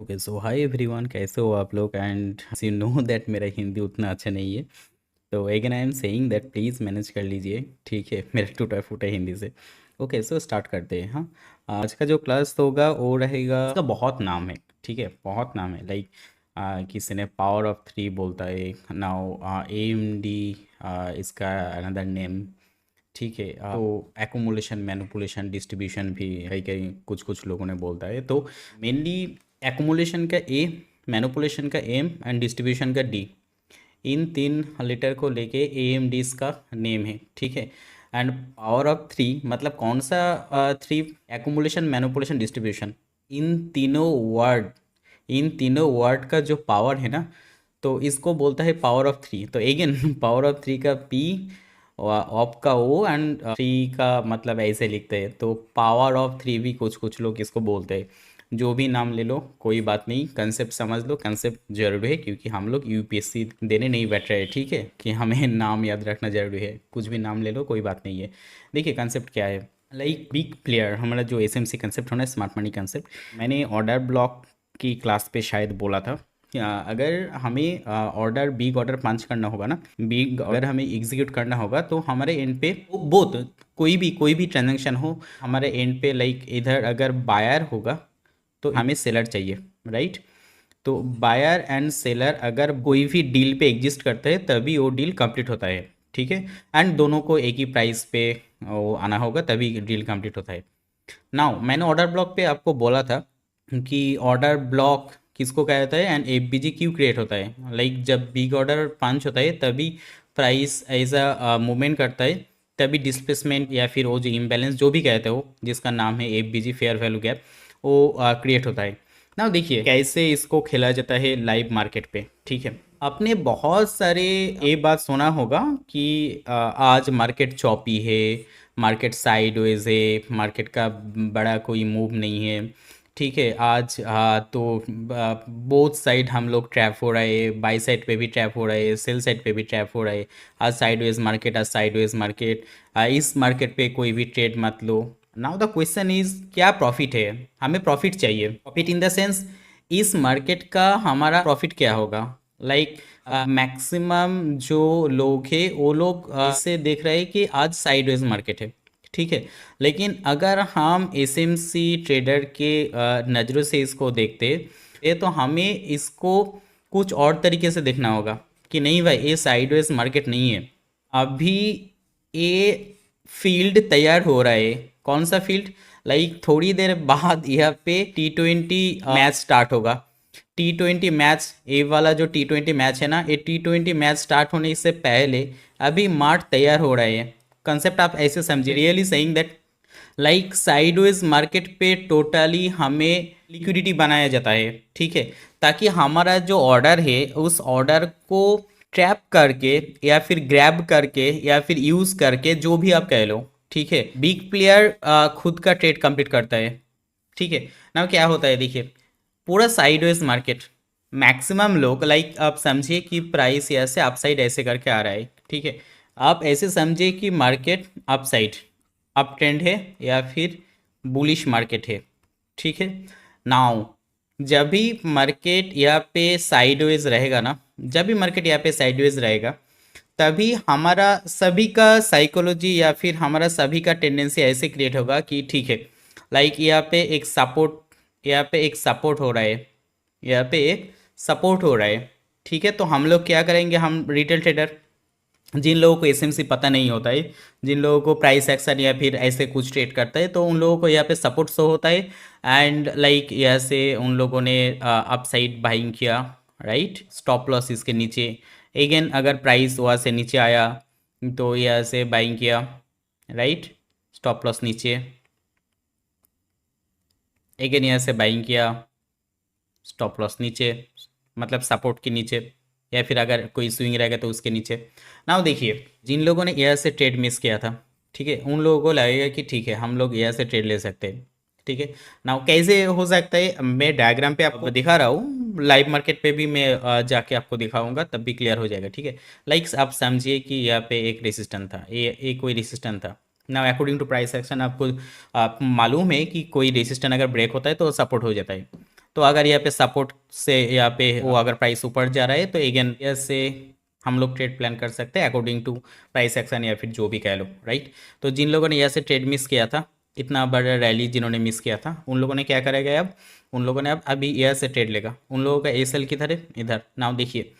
Okay so hi everyone, कैसे हो आप लोग? एंड यू नो दैट मेरा हिंदी उतना अच्छा नहीं है, तो again I am saying that please manage कर लीजिए। ठीक है, मेरा टूटा फूटा हिंदी से। ओके सो स्टार्ट करते हैं। हाँ, आज का जो क्लास होगा वो रहेगा, इसका बहुत नाम है। ठीक है, बहुत नाम है। लाइक किसी ने पावर ऑफ थ्री बोलता है, नाउ AMD इसका अनदर नेम। ठीक है, तो एकुमुलेशन मैनिपुलेशन डिस्ट्रीब्यूशन भी है, कहीं कुछ कुछ लोगों ने बोलता है। तो मेनली एकुमुलेशन का ए, मैनिपुलेशन का एम एंड डिस्ट्रीब्यूशन का डी, इन तीन लेटर को लेके AMD इसका नेम है। ठीक है, एंड पावर ऑफ थ्री मतलब कौन सा थ्री? एकुमुलेशन मैनिपुलेशन डिस्ट्रीब्यूशन, इन तीनों वर्ड, इन तीनों वर्ड का जो पावर है ना, तो इसको बोलता है पावर ऑफ थ्री। तो अगेन पावर ऑफ थ्री का पी, ऑफ का ओ, एंड थ्री का मतलब ऐसे लिखते हैं। तो पावर ऑफ थ्री भी कुछ कुछ लोग इसको बोलते हैं। जो भी नाम ले लो कोई बात नहीं, कंसेप्ट समझ लो। कंसेप्ट जरूरी है क्योंकि हम लोग UPSC देने नहीं बैठ रहे हैं। ठीक है, कि हमें नाम याद रखना जरूरी है। कुछ भी नाम ले लो कोई बात नहीं है। देखिए कंसेप्ट क्या है। लाइक बिग प्लेयर, हमारा जो SMC कंसेप्ट होना है, स्मार्ट मनी कंसेप्ट, मैंने ऑर्डर ब्लॉक की क्लास पे शायद बोला था। अगर हमें ऑर्डर बिग ऑर्डर पंच करना होगा ना, बिग अगर हमें एग्जीक्यूट करना होगा, तो हमारे एंड पे बोथ, कोई भी ट्रांजेक्शन हो हमारे एंड पे, लाइक इधर अगर बायर होगा तो हमें सेलर चाहिए, राइट? तो बायर एंड सेलर अगर कोई भी डील पे एग्जिस्ट करते हैं तभी वो डील कंप्लीट होता है। ठीक है, एंड दोनों को एक ही प्राइस पे वो आना होगा तभी डील कंप्लीट होता है। नाउ मैंने ऑर्डर ब्लॉक पे आपको बोला था कि ऑर्डर ब्लॉक किसको कहा जाता है एंड FBG क्यों क्रिएट होता है। लाइक जब बिग ऑर्डर पंच होता है तभी प्राइस एज अ मूवमेंट करता है, तभी डिस्प्लेसमेंट या फिर वो जो इम्बैलेंस जो भी कहते हो जिसका नाम है FBG फेयर वैल्यू गैप, वो क्रिएट होता है। ना देखिए कैसे इसको खेला जाता है लाइव मार्केट पे। ठीक है, आपने बहुत सारे ये बात सुना होगा कि आज मार्केट चॉपी है, मार्केट साइडवेज है, मार्केट का बड़ा कोई मूव नहीं है। ठीक है, आज तो बोथ साइड हम लोग ट्रैप हो रहे हैं, बाई साइड पे भी ट्रैप हो रहे हैं, सेल साइड पे भी ट्रैप हो रहे हैं। आज साइडवेज मार्केट, आज साइडवेज मार्केट, इस मार्केट पे कोई भी ट्रेड मत लो। नाउ द क्वेश्चन इज क्या प्रॉफिट है? हमें प्रॉफिट चाहिए। प्रॉफिट इन द सेंस इस मार्केट का हमारा प्रॉफिट क्या होगा? लाइक मैक्सिमम जो लोग हैं वो लोग से देख रहे हैं कि आज साइडवेज मार्केट है। ठीक है, लेकिन अगर हम SMC ट्रेडर के नज़रों से इसको देखते हैं तो हमें इसको कुछ और तरीके से देखना होगा कि नहीं भाई, ये साइडवेज मार्केट नहीं है। अभी ये फील्ड तैयार हो रहा है। कौन सा फील्ड? लाइक थोड़ी देर बाद यहाँ पे T20 मैच स्टार्ट होगा। T20 मैच, ये वाला जो T20 मैच है ना, ये T20 मैच स्टार्ट होने से पहले अभी मार्ट तैयार हो रहा है। कंसेप्ट आप ऐसे समझिए, really saying that like sideways market पे टोटली हमें लिक्विडिटी बनाया जाता है। ठीक है, ताकि हमारा जो ऑर्डर है उस ऑर्डर को ट्रैप करके या फिर ग्रैब करके या फिर यूज करके, जो भी आप कह लो। ठीक है, बिग प्लेयर खुद का ट्रेड कंप्लीट करता है। ठीक है, ना क्या होता है देखिए, पूरा साइडवेज मार्केट, मैक्सिमम लोग लाइक आप समझिए कि प्राइस यहाँ से अपसाइड ऐसे करके आ रहा है। ठीक है, आप ऐसे समझिए कि मार्केट अपसाइड, अप ट्रेंड है या फिर बुलिश मार्केट है। ठीक है, नाउ जब भी मार्केट यहाँ पे साइडवेज रहेगा ना, जब भी मार्केट यहाँ पे साइडवेज रहेगा, तभी हमारा सभी का साइकोलॉजी या फिर हमारा सभी का टेंडेंसी ऐसे क्रिएट होगा कि ठीक है, लाइक यहाँ पे एक सपोर्ट, यहाँ पे एक सपोर्ट हो रहा है, यहाँ पे एक सपोर्ट हो रहा है। ठीक है, तो हम लोग क्या करेंगे? हम रिटेल ट्रेडर, जिन लोगों को SMC पता नहीं होता है, जिन लोगों को प्राइस एक्शन या फिर ऐसे कुछ ट्रेड करता है, तो उन लोगों को यहाँ पे सपोर्ट शो होता है। एंड लाइक यहाँ से उन लोगों ने अपसाइड बाइंग किया, राइट? स्टॉप लॉस इसके नीचे। अगेन अगर प्राइस वहाँ से नीचे आया तो यहाँ से बाइंग किया, राइट? स्टॉप लॉस नीचे। अगेन यहाँ से बाइंग किया, स्टॉप लॉस नीचे, मतलब सपोर्ट के नीचे, या फिर अगर कोई स्विंग रहेगा तो उसके नीचे। नाउ देखिए, जिन लोगों ने एयर से ट्रेड मिस किया था, ठीक है, उन लोगों को लगेगा कि ठीक है हम लोग एयर से ट्रेड ले सकते हैं। ठीक है, नाउ कैसे हो सकता है? मैं डायग्राम पे आपको दिखा रहा हूँ, लाइव मार्केट पे भी मैं जाके आपको दिखाऊंगा तब भी क्लियर हो जाएगा। ठीक है, लाइक आप समझिए कि यहाँ पे एक रेसिस्टेंट था, ये कोई रेसिस्टेंट था। Now according to price action आपको मालूम है कि कोई रेसिस्टेंट अगर ब्रेक होता है तो सपोर्ट हो जाता है। तो अगर यहाँ पे सपोर्ट से यहाँ पे वो अगर प्राइस ऊपर जा रहा है तो अगेन यहाँ से हम लोग ट्रेड प्लान कर सकते हैं अकॉर्डिंग टू प्राइस एक्शन या फिर जो भी कह लो, राइट। तो जिन लोगों ने यहाँ से ट्रेड मिस किया था, इतना बड़ा रैली जिन्होंने मिस किया था, उन लोगों ने क्या करेगा अब, उन लोगों ने अब अभी यहाँ से ट्रेड लेगा। उन लोगों का एसएल किधर है, इधर। नाउ देखिए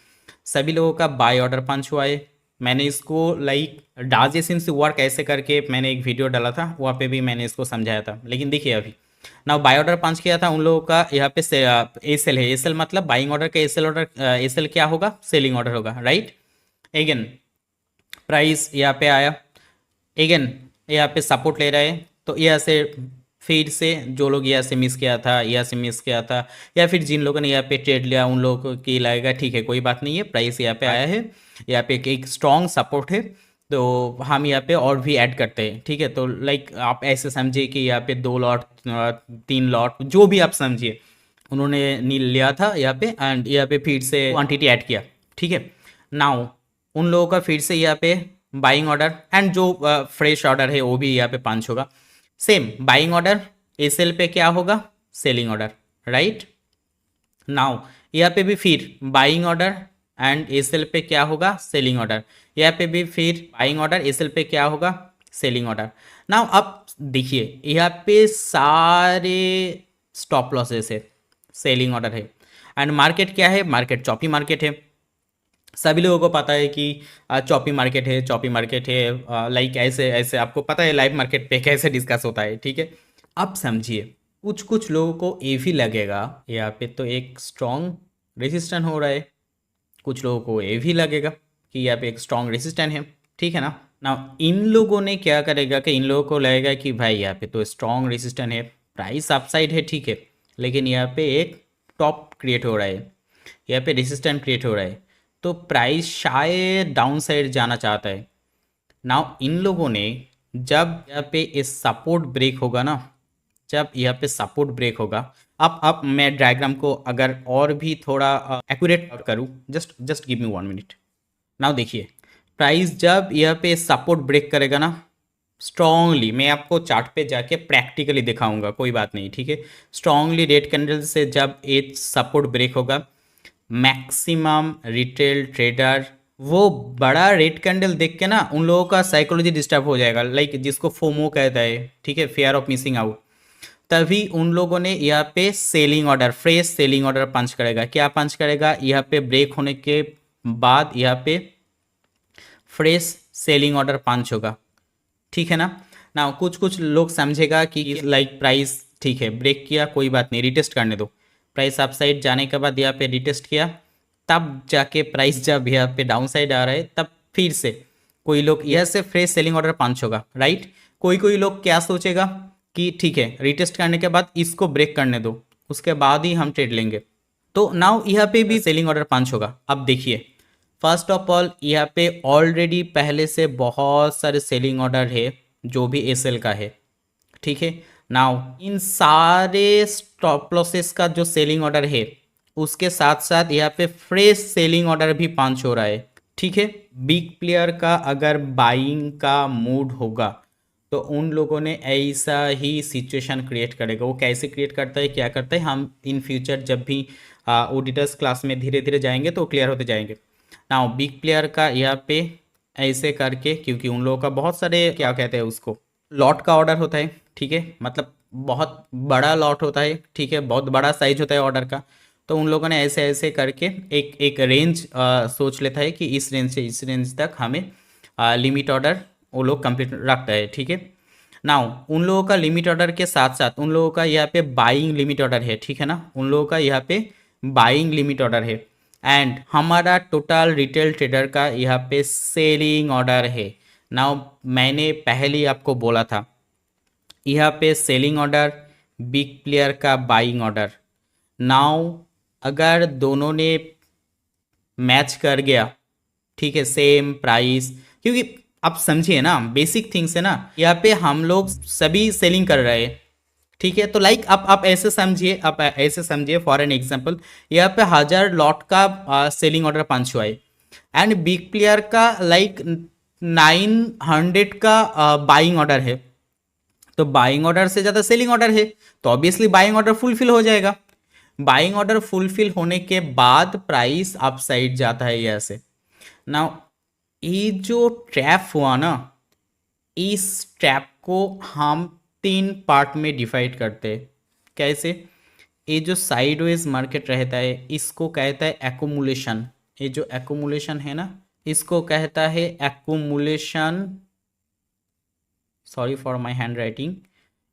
सभी लोगों का बाय ऑर्डर पंच हुआ है। मैंने इसको लाइक डाजेशन से वर्क ऐसे करके मैंने एक वीडियो डाला था, वहाँ पे भी मैंने इसको समझाया था। लेकिन देखिए अभी ना बाय ऑर्डर पंच किया था उन लोगों का, यहाँ पे एसएल है। एसएल मतलब बाइंग ऑर्डर का एसएल ऑर्डर, एसएल क्या होगा, सेलिंग ऑर्डर होगा, राइट। अगेन प्राइस यहाँ पे आया, अगेन यहाँ पे सपोर्ट ले रहा है। तो यहाँ से फिर से जो लोग यहाँ से मिस किया था, यहाँ से मिस किया था, या फिर जिन लोगों ने यहाँ पे ट्रेड लिया उन लोगों की लगेगा ठीक है कोई बात नहीं है, प्राइस यहाँ पे आया है, यहाँ पे एक स्ट्रॉन्ग सपोर्ट है, तो हम यहाँ पे और भी ऐड करते हैं, ठीक है। तो लाइक आप ऐसे समझिए कि यहाँ पे 2 लॉट 3 लॉट जो भी आप समझिए उन्होंने नील लिया था यहाँ पे, एंड यहाँ पे फिर से क्वांटिटी ऐड किया, ठीक है। नाउ उन लोगों का फिर से यहाँ पे बाइंग ऑर्डर, एंड जो फ्रेश ऑर्डर है वो भी यहाँ पे पंच होगा। सेम बाइंग ऑर्डर एसएल पे क्या होगा, सेलिंग ऑर्डर, राइट। नाउ यहाँ पे भी फिर बाइंग ऑर्डर एंड एसएल पे क्या होगा, सेलिंग ऑर्डर। यहाँ पे भी फिर बाइंग ऑर्डर, एसएल पे क्या होगा, सेलिंग ऑर्डर। नाउ अब देखिए यहाँ पे सारे स्टॉप लॉसेस है, सेलिंग ऑर्डर है, एंड मार्केट क्या है, मार्केट चॉपी मार्केट है। सभी लोगों को पता है कि चॉपी मार्केट है, चॉपी मार्केट है, लाइक ऐसे ऐसे आपको पता है लाइव मार्केट पे कैसे डिस्कस होता है, ठीक है। अब समझिए कुछ कुछ लोगों को ये भी लगेगा यहाँ पे तो एक स्ट्रॉन्ग रेजिस्टेंस हो रहा है, कुछ लोगों को ये भी लगेगा कि यहाँ पे एक स्ट्रॉन्ग रेजिस्टेंस है, ठीक है ना। ना इन लोगों ने क्या करेगा कि इन लोगों को लगेगा कि भाई यहाँ पे तो स्ट्रॉन्ग रेजिस्टेंस है, प्राइस अपसाइड है, ठीक है, लेकिन यहाँ पे एक टॉप क्रिएट हो रहा है, यहाँ पे रेजिस्टेंस क्रिएट हो रहा है, तो प्राइस शायद डाउन साइड जाना चाहता है। नाउ इन लोगों ने जब यहाँ पे इस सपोर्ट ब्रेक होगा ना, जब यहाँ पे सपोर्ट ब्रेक होगा, अब मैं डायग्राम को अगर और भी थोड़ा एक्यूरेट करूँ, just give me 1 minute. Now देखिए प्राइस जब यहाँ पे सपोर्ट ब्रेक करेगा ना स्ट्रांगली, मैं आपको चार्ट पे जाके प्रैक्टिकली दिखाऊंगा, कोई बात नहीं, ठीक है। स्ट्रांगली रेड कैंडल से जब एक सपोर्ट ब्रेक होगा, मैक्सिमम रिटेल ट्रेडर वो बड़ा रेड कैंडल देख के ना उन लोगों का साइकोलॉजी डिस्टर्ब हो जाएगा, लाइक जिसको फोमो कहता है, ठीक है, फियर ऑफ मिसिंग आउट। तभी उन लोगों ने यहाँ पे selling order, fresh selling order punch करेगा। क्या पंच करेगा, यहाँ पे ब्रेक होने के बाद यहाँ पे फ्रेश सेलिंग ऑर्डर पंच होगा, ठीक है ना। ना कुछ कुछ लोग समझेगा कि लाइक प्राइस ठीक है ब्रेक किया, कोई बात नहीं, रिटेस्ट करने दो। प्राइस अप साइड जाने के बाद यहाँ पे रिटेस्ट किया, तब जाके प्राइस जब यहाँ पे डाउन साइड आ रहा है तब फिर से कोई लोग यहाँ से फ्रेश सेलिंग ऑर्डर पंच होगा, राइट। कोई कोई लोग क्या सोचेगा कि ठीक है रिटेस्ट करने के बाद इसको ब्रेक करने दो, उसके बाद ही हम ट्रेड लेंगे, तो नाउ यहाँ पे भी सेलिंग ऑर्डर पंच होगा। अब देखिए फर्स्ट ऑफ ऑल यहाँ पे ऑलरेडी पहले से बहुत सारे सेलिंग ऑर्डर है जो भी एसएल का है, ठीक है। नाउ इन सारे स्टॉप लॉसेस का जो सेलिंग ऑर्डर है उसके साथ साथ यहाँ पे फ्रेश सेलिंग ऑर्डर भी पंच हो रहा है, ठीक है। बिग प्लेयर का अगर बाइंग का मूड होगा तो उन लोगों ने ऐसा ही सिचुएशन क्रिएट करेगा। वो कैसे क्रिएट करता है, क्या करता है, हम इन फ्यूचर जब भी ऑडिटर्स क्लास में धीरे धीरे जाएंगे तो क्लियर होते जाएंगे। नाउ बिग प्लेयर का यहाँ पे ऐसे करके, क्योंकि उन लोगों का बहुत सारे क्या कहते हैं उसको, लॉट का ऑर्डर होता है, ठीक है, मतलब बहुत बड़ा लॉट होता है, ठीक है, बहुत बड़ा साइज होता है ऑर्डर का। तो उन लोगों ने ऐसे ऐसे करके एक एक रेंज सोच लेता है कि इस रेंज से इस रेंज तक हमें लिमिट ऑर्डर वो लोग कंप्लीट रखता है, ठीक है। नाउ उन लोगों का लिमिट ऑर्डर के साथ साथ उन लोगों का यहाँ पे बाइंग लिमिट ऑर्डर है, ठीक है ना, उन लोगों का यहाँ पे बाइंग लिमिट ऑर्डर है, एंड हमारा टोटल रिटेल ट्रेडर का यहाँ पे सेलिंग ऑर्डर है। नाउ मैंने पहले ही आपको बोला था यहाँ पे सेलिंग ऑर्डर, बिग प्लेयर का बाइंग ऑर्डर। नाउ अगर दोनों ने मैच कर गया, ठीक है, सेम प्राइस, क्योंकि आप समझिए ना बेसिक थिंग्स है ना, यहाँ पे हम लोग सभी सेलिंग कर रहे हैं, ठीक है। तो लाइक आप ऐसे समझिए, आप ऐसे समझिए फॉर एन एग्जांपल, यहाँ पे 1000 लॉट का सेलिंग ऑर्डर पंच हुआ है, एंड बिग प्लेयर का लाइक 900 का बाइंग ऑर्डर है। तो बाइंग ऑर्डर से ज़्यादा सेलिंग ऑर्डर है, तो ऑब्वियसली बाइंग ऑर्डर फुलफिल हो जाएगा। बाइंग ऑर्डर फुलफिल होने के बाद प्राइस अपसाइड जाता है ये ऐसे। नाउ ये जो ट्रैप हुआ ना, इस ट्रैप को हम 3 पार्ट में डिवाइड करते हैं। कैसे? ये जो साइडवेज मार्केट रहता है इसको कहता है एक्यूमुलेशन। ये जो एक्यूमुलेशन है ना, इसको कहता है accumulation, sorry for my hand writing,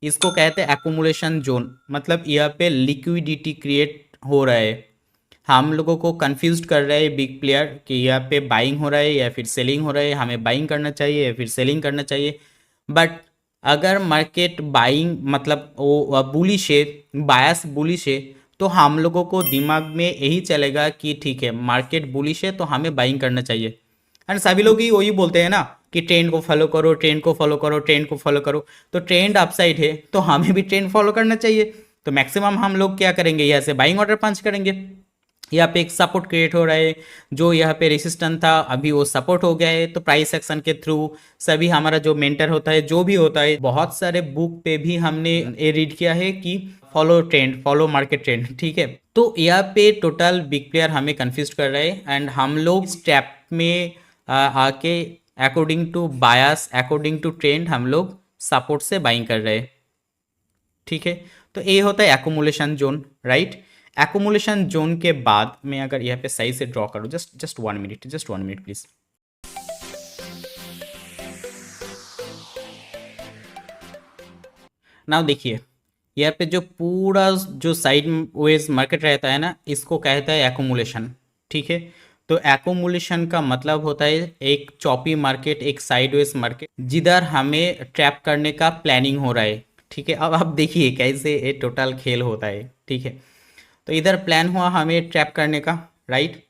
इसको कहते हैं एक्यूमुलेशन जोन। मतलब यहाँ पे लिक्विडिटी क्रिएट हो रहा है। हम लोगों को कंफ्यूज कर रहा है बिग प्लेयर कि यहाँ पे बाइंग हो रहा है या फिर सेलिंग हो रहा है, हमें बाइंग करना चाहिए या फिर सेलिंग करना चाहिए। बट अगर मार्केट बाइंग मतलब वो बुलिश है, बायस बुलिश है, तो हम लोगों को दिमाग में यही चलेगा कि ठीक है मार्केट बुलिश है तो हमें बाइंग करना चाहिए। एंड सभी लोग ही वही बोलते हैं ना कि ट्रेंड को फॉलो करो, ट्रेंड को फॉलो करो, ट्रेंड को फॉलो करो। तो ट्रेंड अपसाइड है तो हमें भी ट्रेंड फॉलो करना चाहिए। तो मैक्सिमम हम लोग क्या करेंगे, यहाँ से बाइंग ऑर्डर पंच करेंगे। यहाँ पे एक सपोर्ट क्रिएट हो रहा है, जो यहाँ पे रेसिस्टेंस था अभी वो सपोर्ट हो गया है, तो प्राइस एक्शन के थ्रू सभी हमारा जो मेंटर होता है, जो भी होता है, बहुत सारे बुक पे भी हमने ये रीड किया है कि follow trend, follow market trend. ठीक है, तो यहाँ पे टोटल बिग प्लेयर हमें कंफ्यूज कर रहे हैं एंड हम लोग स्टेप में आके according to bias, according to trend हम लोग सपोर्ट से बाइंग कर रहे हैं। ठीक है, तो ये होता है accumulation zone, right. Accumulation zone के बाद मैं अगर यहाँ पे सही से ड्रॉ करूँ, just 1 minute, just 1 minute please. Now देखिए, यहाँ पे जो पूरा जो साइड वेज मार्केट रहता है ना, इसको कहता है एक्यूमुलेशन। ठीक है, तो एक्यूमुलेशन का मतलब होता है एक चॉपी मार्केट, एक साइडवेज मार्केट जिधर हमें ट्रैप करने का प्लानिंग हो रहा है। ठीक है, अब आप देखिए कैसे ये टोटल खेल होता है। ठीक है, तो इधर प्लान हुआ हमें ट्रैप करने का, राइट।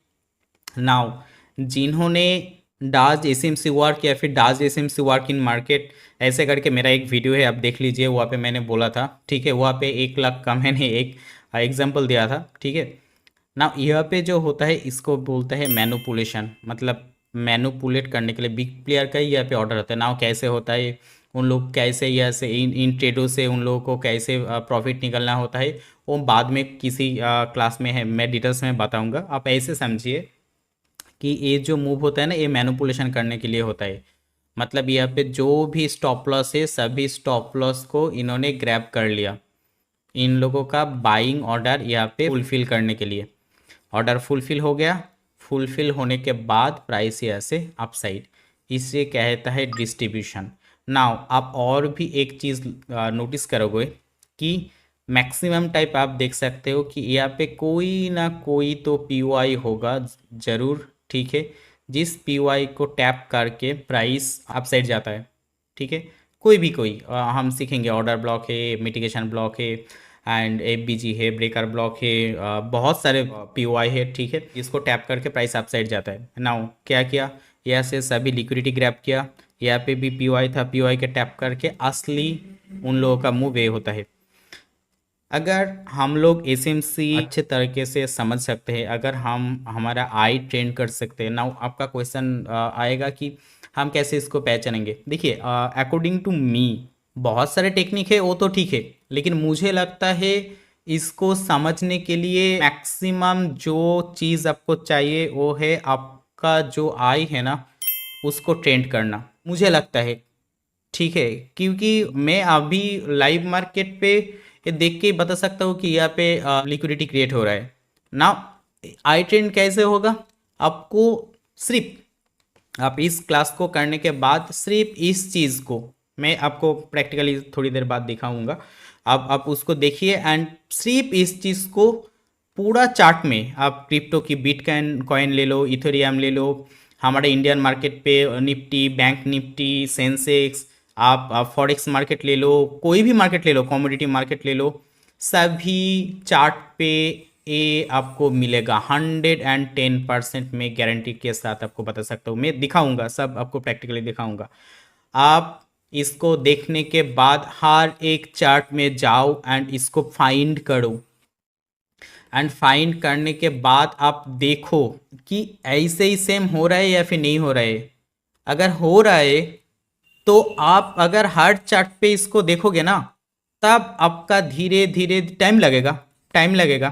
नाउ जिन्होंने डाज एसएमसी वर्क या फिर does SMC work in market ऐसे करके मेरा एक वीडियो है, आप देख लीजिए, वहाँ पे मैंने बोला था। ठीक है, वहाँ पे 1 लाख का मैंने एक एग्जांपल दिया था। ठीक है, ना यहाँ पे जो होता है इसको बोलते हैं मैनुपुलेशन। मतलब मैनुपुलेट करने के लिए बिग प्लेयर का ही यहाँ पे ऑर्डर होता है। ना कैसे होता है, उन लोग कैसे यहाँ से इन ट्रेडों से उन लोगों को कैसे प्रॉफिट निकलना होता है, वो बाद में किसी क्लास में है, मैं डिटेल्स में बताऊंगा। आप ऐसे समझिए कि ये जो मूव होता है ना, ये मैनुपुलेशन करने के लिए होता है। मतलब यहाँ पे जो भी स्टॉप लॉस है, सभी स्टॉप लॉस को इन्होंने ग्रैब कर लिया, इन लोगों का बाइंग ऑर्डर यहाँ पे फुलफिल करने के लिए। ऑर्डर फुलफिल हो गया, फुलफिल होने के बाद प्राइस यहाँ से अपसाइड, इसे कहता है डिस्ट्रीब्यूशन। नाउ आप और भी एक चीज़ नोटिस करोगे कि मैक्सिमम टाइप आप देख सकते हो कि यहाँ पे कोई ना कोई तो पीओआई होगा ज़रूर। ठीक है, जिस पीओआई को टैप करके प्राइस अपसाइड जाता है। ठीक है, कोई भी कोई हम सीखेंगे, ऑर्डर ब्लॉक है, मिटिगेशन ब्लॉक है, एंड एफबीजी है, ब्रेकर ब्लॉक है, बहुत सारे पीओआई है। ठीक है, इसको टैप करके प्राइस अपसाइड जाता है। नाउ क्या किया, यहाँ से सभी लिक्विडिटी ग्रैब किया, यहाँ पे भी पीओआई था, पीओआई के टैप करके असली उन लोगों का मूव ये होता है। अगर हम लोग एसएमसी अच्छे तरीके से समझ सकते हैं, अगर हम हमारा आई ट्रेन कर सकते हैं, नाउ आपका क्वेश्चन आएगा कि हम कैसे इसको पहचानेंगे। देखिए, अकॉर्डिंग टू मी बहुत सारे टेक्निक है, वो तो ठीक है, लेकिन मुझे लगता है इसको समझने के लिए मैक्सिमम जो चीज़ आपको चाहिए वो है आपका जो आई है ना, उसको ट्रेंड करना, मुझे लगता है। ठीक है, क्योंकि मैं अभी लाइव मार्केट पे ये देख के ही बता सकता हूँ कि यहाँ पे लिक्विडिटी क्रिएट हो रहा है ना। आई ट्रेंड कैसे होगा, आपको सिर्फ आप इस क्लास को करने के बाद सिर्फ इस चीज़ को मैं आपको प्रैक्टिकली थोड़ी देर बाद दिखाऊंगा। आप उसको देखिए एंड सिर्फ इस चीज़ को पूरा चार्ट में आप क्रिप्टो की बिटकॉइन कॉइन ले लो, इथेरियम ले लो, हमारे इंडियन मार्केट पे निफ्टी, बैंक निफ्टी, सेंसेक्स, आप फॉरेक्स मार्केट ले लो, कोई भी मार्केट ले लो, कमोडिटी मार्केट ले लो, सभी चार्ट पे ये आपको मिलेगा 110% में गारंटी के साथ आपको बता सकता हूँ। मैं दिखाऊंगा, सब आपको प्रैक्टिकली दिखाऊंगा। आप इसको देखने के बाद हर एक चार्ट में जाओ एंड इसको फाइंड करो, एंड फाइंड करने के बाद आप देखो कि ऐसे ही सेम हो रहा है या फिर नहीं हो रहा है। अगर हो रहा है तो आप अगर हर चार्ट पे इसको देखोगे ना, तब आपका धीरे धीरे टाइम लगेगा, टाइम लगेगा,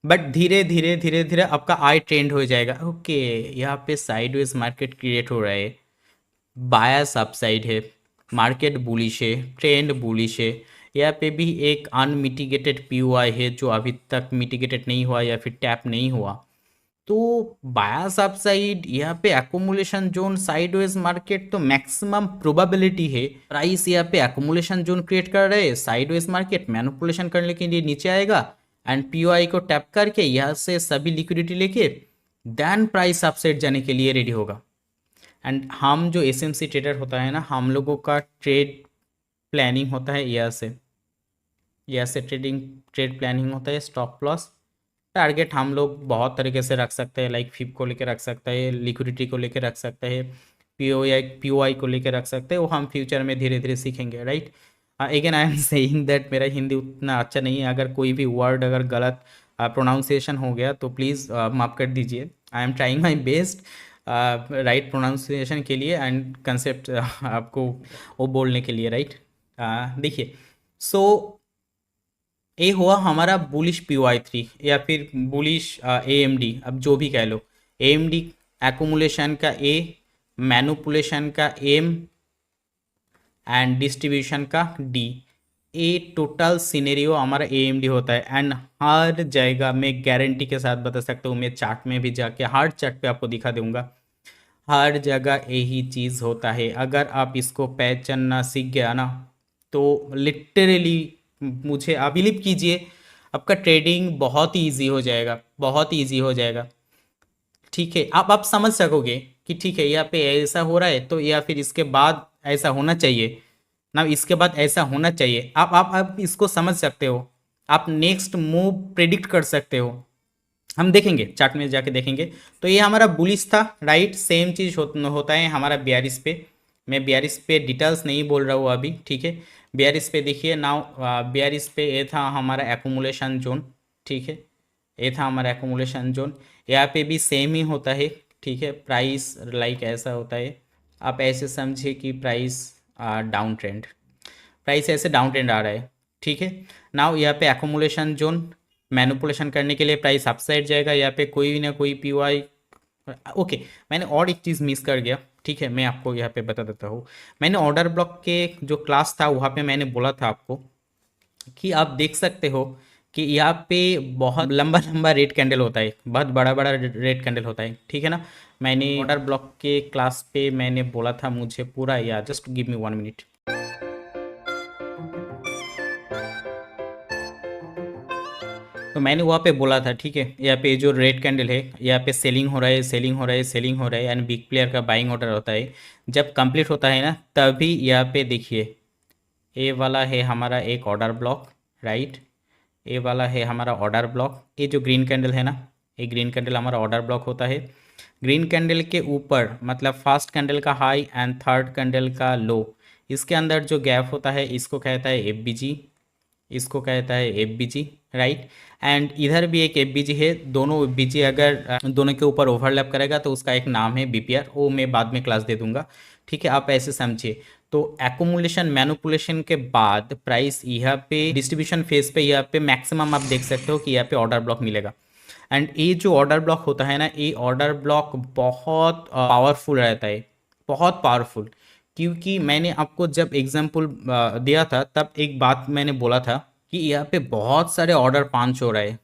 बट धीरे धीरे धीरे धीरे आपका आई ट्रेंड हो जाएगा। ओके, यहाँ पे साइडवेज मार्केट क्रिएट हो रहा है, बायस अपसाइड है, मार्केट बुलिश है, ट्रेंड बुलिश है। यहाँ पे भी एक अनमिटिगेटेड पीओआई है जो अभी तक मिटिगेटेड नहीं हुआ या फिर टैप नहीं हुआ। तो बायस अपसाइड, यहाँ पे एकोमुलेशन जोन, साइडवेज मार्केट, तो मैक्सिमम प्रोबेबिलिटी है प्राइस यहाँ पे एकोमुलेशन जोन क्रिएट कर रहे हैं, साइडवेज मार्केट मैनिपुलेशन करने के लिए नीचे आएगा एंड पीओआई को टैप करके यहाँ से सभी लिक्विडिटी लेके देन प्राइस अपसाइड जाने के लिए रेडी होगा। एंड हम जो एसएमसी ट्रेडर होता है ना, हम लोगों का ट्रेड प्लानिंग होता है यहाँ से ट्रेड प्लानिंग होता है। स्टॉप लॉस टारगेट हम लोग बहुत तरीके से रख सकते हैं, लाइक फिप को लेकर रख सकते हैं, लिक्विडिटी को लेकर रख सकते हैं, पीओआई को लेकर रख सकते हैं। वो हम फ्यूचर में धीरे धीरे सीखेंगे, right. Again I am saying that मेरा हिंदी उतना अच्छा नहीं है, अगर कोई भी वर्ड अगर गलत प्रोनाउंसिएशन हो गया तो प्लीज़ माफ़ कर दीजिए। I am trying my best right pronunciation के लिए एंड कंसेप्ट आपको वो बोलने के लिए, राइट। देखिए, सो ए हुआ हमारा बुलिश PY3 या फिर बुलिश AMD, अब जो भी कह लो। AMD एकुमुलेशन का ए, मैनुपुलेशन का एम एंड डिस्ट्रीब्यूशन का डी। ए टोटल सिनेरियो हमारा AMD होता है एंड हर जगह मैं गारंटी के साथ बता सकता हूँ, मैं चार्ट में भी जाके हर चार्ट पे आपको दिखा दूंगा, हर जगह यही चीज़ होता है। अगर आप इसको पहचानना सीख गया ना तो लिटरली मुझे आप बिलीव कीजिए, आपका ट्रेडिंग बहुत ही ईजी हो जाएगा, बहुत ही ईजी हो जाएगा। ठीक है, आप समझ सकोगे कि ठीक है यहाँ पे ऐसा हो रहा है तो या फिर इसके बाद ऐसा होना चाहिए ना, इसके बाद ऐसा होना चाहिए। आप इसको समझ सकते हो, आप नेक्स्ट मूव प्रेडिक्ट कर सकते हो। हम देखेंगे चार्ट में जाके देखेंगे। तो ये हमारा बुलिश था, राइट। सेम चीज़ होता है हमारा 42 पे। मैं 42 पे डिटेल्स नहीं बोल रहा हूँ अभी, ठीक है। 42 पे देखिए नाउ, 42 पे ये था हमारा एकुमुलेशन जोन, ठीक है। ये था हमारा एकुमुलेशन जोन। यहाँ पे भी सेम ही होता है, ठीक है। प्राइस लाइक ऐसा होता है, आप ऐसे समझिए कि प्राइस डाउन ट्रेंड, प्राइस ऐसे डाउन ट्रेंड आ रहा है, ठीक है। नाउ यहाँ पे एकुमुलेशन जोन, मैनिपुलेशन करने के लिए प्राइस अपसाइड जाएगा। यहाँ पे कोई ना कोई पीवाई, ओके। मैंने और एक चीज़ मिस कर गया, ठीक है, मैं आपको यहाँ पे बता देता हूँ। मैंने ऑर्डर ब्लॉक के जो क्लास था वहाँ पे मैंने बोला था आपको कि आप देख सकते हो कि यहाँ पे बहुत लंबा लंबा रेड कैंडल होता है, बहुत बड़ा बड़ा रेड कैंडल होता है, ठीक है ना। मैंने ऑर्डर ब्लॉक के क्लास पे मैंने बोला था, मुझे पूरा याद, जस्ट गिव मी 1 मिनट। तो मैंने वहाँ पे बोला था, ठीक है, यहाँ पे जो रेड कैंडल है यहाँ पे सेलिंग हो रहा है, सेलिंग हो रहा है, सेलिंग हो रहा है एंड बिग प्लेयर का बाइंग ऑर्डर होता है। जब कंप्लीट होता है ना तभी यहाँ पे देखिए, ए वाला है हमारा एक ऑर्डर ब्लॉक, राइट। ए वाला है हमारा ऑर्डर ब्लॉक। ये जो ग्रीन कैंडल है ना, ये ग्रीन कैंडल हमारा ऑर्डर ब्लॉक होता है। ग्रीन कैंडल के ऊपर मतलब फर्स्ट कैंडल का हाई एंड थर्ड कैंडल का लो, इसके अंदर जो गैप होता है इसको कहता है FBG, इसको कहता है FBG, राइट। एंड इधर भी एक FBG है। दोनों FBG अगर दोनों के ऊपर ओवरलैप करेगा तो उसका एक नाम है BPR, वो मैं बाद में क्लास दे दूंगा, ठीक है। आप ऐसे समझिए। तो एकुमुलेशन मैनुपुलेशन के बाद प्राइस यहाँ पे डिस्ट्रीब्यूशन फेज पे यहाँ पे मैक्सिमम आप देख सकते हो कि यहाँ पे ऑर्डर ब्लॉक मिलेगा। एंड ये जो ऑर्डर ब्लॉक होता है ना, ये ऑर्डर ब्लॉक बहुत पावरफुल रहता है, बहुत पावरफुल। क्योंकि मैंने आपको जब एग्जाम्पल दिया था तब एक बात मैंने बोला था कि यहाँ पे बहुत सारे ऑर्डर पांच हो रहा है,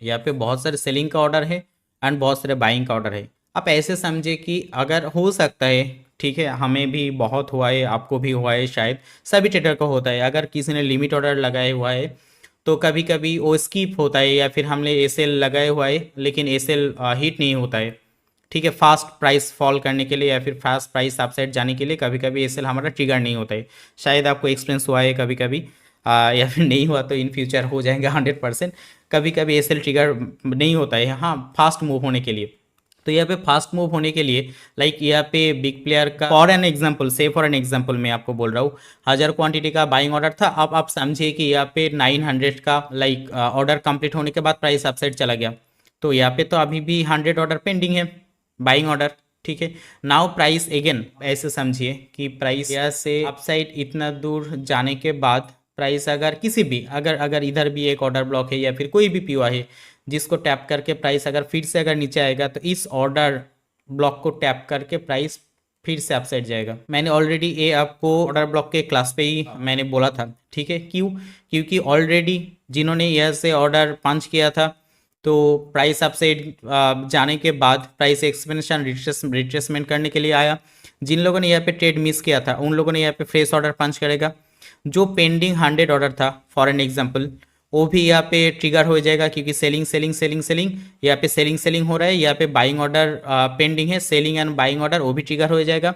यहाँ पे बहुत सारे सेलिंग का ऑर्डर है एंड बहुत सारे बाइंग का ऑर्डर है। आप ऐसे समझे कि अगर हो सकता है, ठीक है, हमें भी बहुत हुआ है, आपको भी हुआ है, शायद सभी ट्रेडर को होता है, अगर किसी ने लिमिट ऑर्डर लगाया हुआ है तो कभी कभी वो स्किप होता है, या फिर हमने एसएल लगाया हुआ है लेकिन एसएल हिट नहीं होता है, ठीक है। फास्ट प्राइस फॉल करने के लिए या फिर फास्ट प्राइस अपसाइड जाने के लिए कभी कभी एसएल हमारा ट्रिगर नहीं होता है। शायद आपको एक्सपीरियंस हुआ है कभी कभी, या फिर नहीं हुआ तो इन फ्यूचर हो जाएगा 100%। कभी कभी एसएल ट्रिगर नहीं होता है, हाँ, फास्ट मूव होने के लिए। तो यहाँ पे फास्ट मूव होने के लिए लाइक यहाँ पे बिग प्लेयर का फॉर एन एग्जांपल, से फॉर एन एग्जांपल मैं आपको बोल रहा हूँ, 1000 क्वांटिटी का बाइंग ऑर्डर था। अब आप समझिए कि यहाँ पे 900 का लाइक ऑर्डर कंप्लीट होने के बाद प्राइस अपसाइड चला गया, तो यहाँ पे तो अभी भी 100 ऑर्डर पेंडिंग है, बाइंग ऑर्डर, ठीक है। नाउ प्राइस अगेन ऐसे समझिए कि प्राइस यहाँ से अपसाइड इतना दूर जाने के बाद प्राइस अगर किसी भी अगर अगर इधर भी एक ऑर्डर ब्लॉक है या फिर कोई भी पीओ है जिसको टैप करके प्राइस अगर फिर से अगर नीचे आएगा तो इस ऑर्डर ब्लॉक को टैप करके प्राइस फिर से अपसाइड जाएगा। मैंने ऑलरेडी ये आपको ऑर्डर ब्लॉक के क्लास पे ही मैंने बोला था, ठीक है। क्यों? क्योंकि ऑलरेडी जिन्होंने यह से ऑर्डर पंच किया था तो प्राइस अपसाइड जाने के बाद प्राइस एक्सपेंशन रिट्रेसमेंट करने के लिए आया। जिन लोगों ने यहाँ पे ट्रेड मिस किया था उन लोगों ने यहाँ पे फ्रेश ऑर्डर पंच करेगा। जो पेंडिंग 100 ऑर्डर था फॉर एन एग्जांपल वो भी यहाँ पे ट्रिगर हो जाएगा क्योंकि सेलिंग सेलिंग सेलिंग सेलिंग यहाँ पे सेलिंग सेलिंग हो रहा है, यहाँ पे बाइंग ऑर्डर पेंडिंग है, सेलिंग एंड बाइंग ऑर्डर वो भी ट्रिगर हो जाएगा।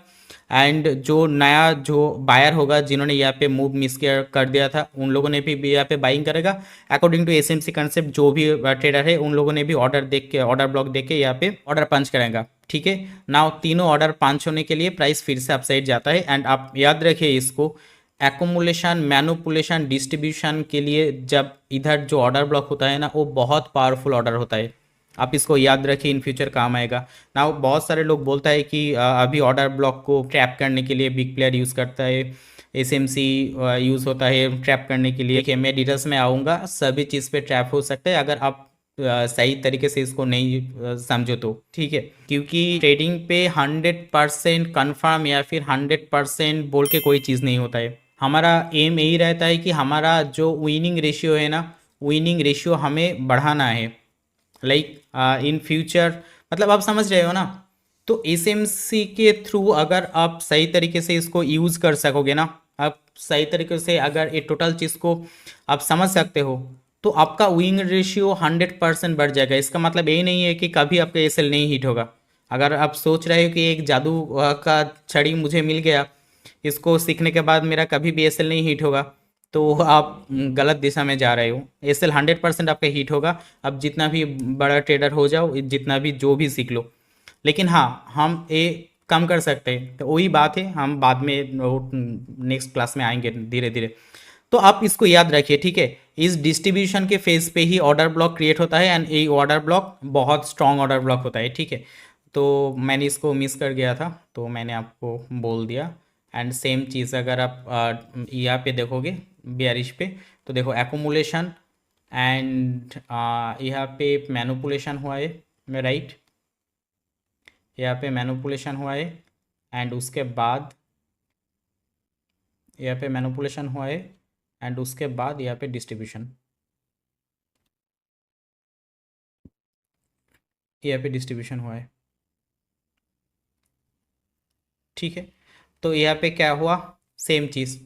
एंड जो नया जो बायर होगा जिन्होंने यहाँ पे मूव मिस कर दिया था उन लोगों ने भी यहाँ पे बाइंग करेगा। अकॉर्डिंग टू एसएमसी कंसेप्ट जो भी ट्रेडर है उन लोगों ने भी ऑर्डर देख के ऑर्डर ब्लॉक देख के यहाँ पे ऑर्डर पंच करेगा, ठीक है। नाउ तीनों ऑर्डर पंच होने के लिए प्राइस फिर से अपसाइड जाता है। एंड आप याद रखिए इसको, एकोमुलेशन मैनुपुलेशन डिस्ट्रीब्यूशन के लिए जब इधर जो ऑर्डर ब्लॉक होता है ना वो बहुत पावरफुल ऑर्डर होता है। आप इसको याद रखिए, इन फ्यूचर काम आएगा ना। बहुत सारे लोग बोलता है कि अभी ऑर्डर ब्लॉक को ट्रैप करने के लिए बिग प्लेयर यूज़ करता है, एसएमसी यूज़ होता है ट्रैप करने के लिए। मैं डिटेल्स में आऊँगा, सभी चीज़ पे ट्रैप हो सकता है अगर आप सही तरीके से इसको नहीं समझो तो, ठीक है। क्योंकि ट्रेडिंग पे 100% कन्फर्म या फिर 100% बोल के कोई चीज़ नहीं होता है। हमारा एम यही रहता है कि हमारा जो विनिंग रेशियो है ना, विनिंग रेशियो हमें बढ़ाना है। लाइक इन फ्यूचर, मतलब आप समझ रहे हो ना। तो एसएमसी के थ्रू अगर आप सही तरीके से इसको यूज़ कर सकोगे ना, आप सही तरीके से अगर ये टोटल चीज़ को आप समझ सकते हो तो आपका विनिंग रेशियो 100% बढ़ जाएगा। इसका मतलब यही नहीं है कि कभी आपका एसएल नहीं हिट होगा। अगर आप सोच रहे हो कि एक जादू का छड़ी मुझे मिल गया, इसको सीखने के बाद मेरा कभी भी एसएल नहीं हिट होगा, तो आप गलत दिशा में जा रहे हो। एसएल 100% आपका हिट होगा, अब जितना भी बड़ा ट्रेडर हो जाओ, जितना भी जो भी सीख लो। लेकिन हाँ, हम ये कम कर सकते हैं, तो वही बात है, हम बाद में नेक्स्ट क्लास में आएंगे धीरे धीरे। तो आप इसको याद रखिए, ठीक है। इस डिस्ट्रीब्यूशन के फेज पे ही ऑर्डर ब्लॉक क्रिएट होता है एंड ये ऑर्डर ब्लॉक बहुत स्ट्रॉन्ग ऑर्डर ब्लॉक होता है, ठीक है। तो मैंने इसको मिस कर गया था तो मैंने आपको बोल दिया। एंड सेम चीज़ अगर आप यहाँ पे देखोगे बेयरिश पे, तो देखो एकोमुलेशन एंड यहाँ पे मैनुपुलेशन हुआ है, मैं राइट, यहाँ पे मैनुपुलेशन हुआ है एंड उसके बाद यहाँ पे मैनुपुलेशन हुआ है एंड उसके बाद यहाँ पे डिस्ट्रीब्यूशन, यहाँ पे डिस्ट्रीब्यूशन हुआ है, ठीक है। तो यहाँ पे क्या हुआ, सेम चीज़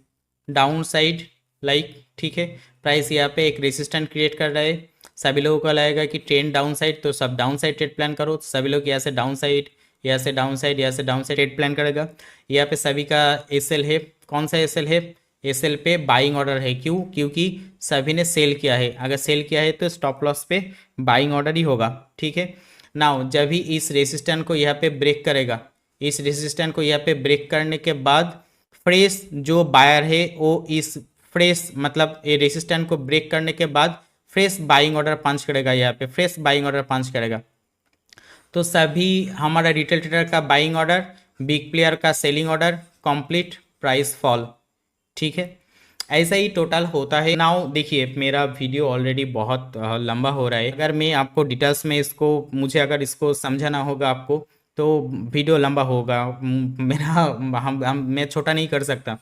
डाउन साइड लाइक, ठीक है। प्राइस यहाँ पे एक रेसिस्टेंट क्रिएट कर रहा है, सभी लोगों को लगेगा कि ट्रेंड डाउन साइड, तो सब डाउन साइड ट्रेड प्लान करो। सभी लोग यहाँ से डाउन साइड, यहाँ से डाउन साइड, यहाँ से डाउन साइड ट्रेड प्लान करेगा। यहाँ पे सभी का एसएल है, कौन सा एसएल है, एसएल पे बाइंग ऑर्डर है। क्यों? क्योंकि सभी ने सेल किया है, अगर सेल किया है तो स्टॉप लॉस पे बाइंग ऑर्डर ही होगा, ठीक है। नाउ जब ही इस रेसिस्टेंट को यहाँ पे ब्रेक करेगा, इस रेसिस्टेंट को यहाँ पे ब्रेक करने के बाद फ्रेश जो बायर है वो इस फ्रेश मतलब ये रेसिस्टेंट को ब्रेक करने के बाद फ्रेश बाइंग ऑर्डर पंच करेगा, यहाँ पे फ्रेश बाइंग ऑर्डर पंच करेगा। तो सभी हमारा रिटेल ट्रेडर का बाइंग ऑर्डर, बिग प्लेयर का selling order, complete price fall, ठीक है। ऐसा ही टोटल होता है। नाउ देखिए मेरा वीडियो ऑलरेडी बहुत लंबा हो रहा है, अगर मैं आपको डिटेल्स में इसको मुझे अगर इसको समझाना होगा आपको तो वीडियो लंबा होगा। मेरा मैं छोटा नहीं कर सकता,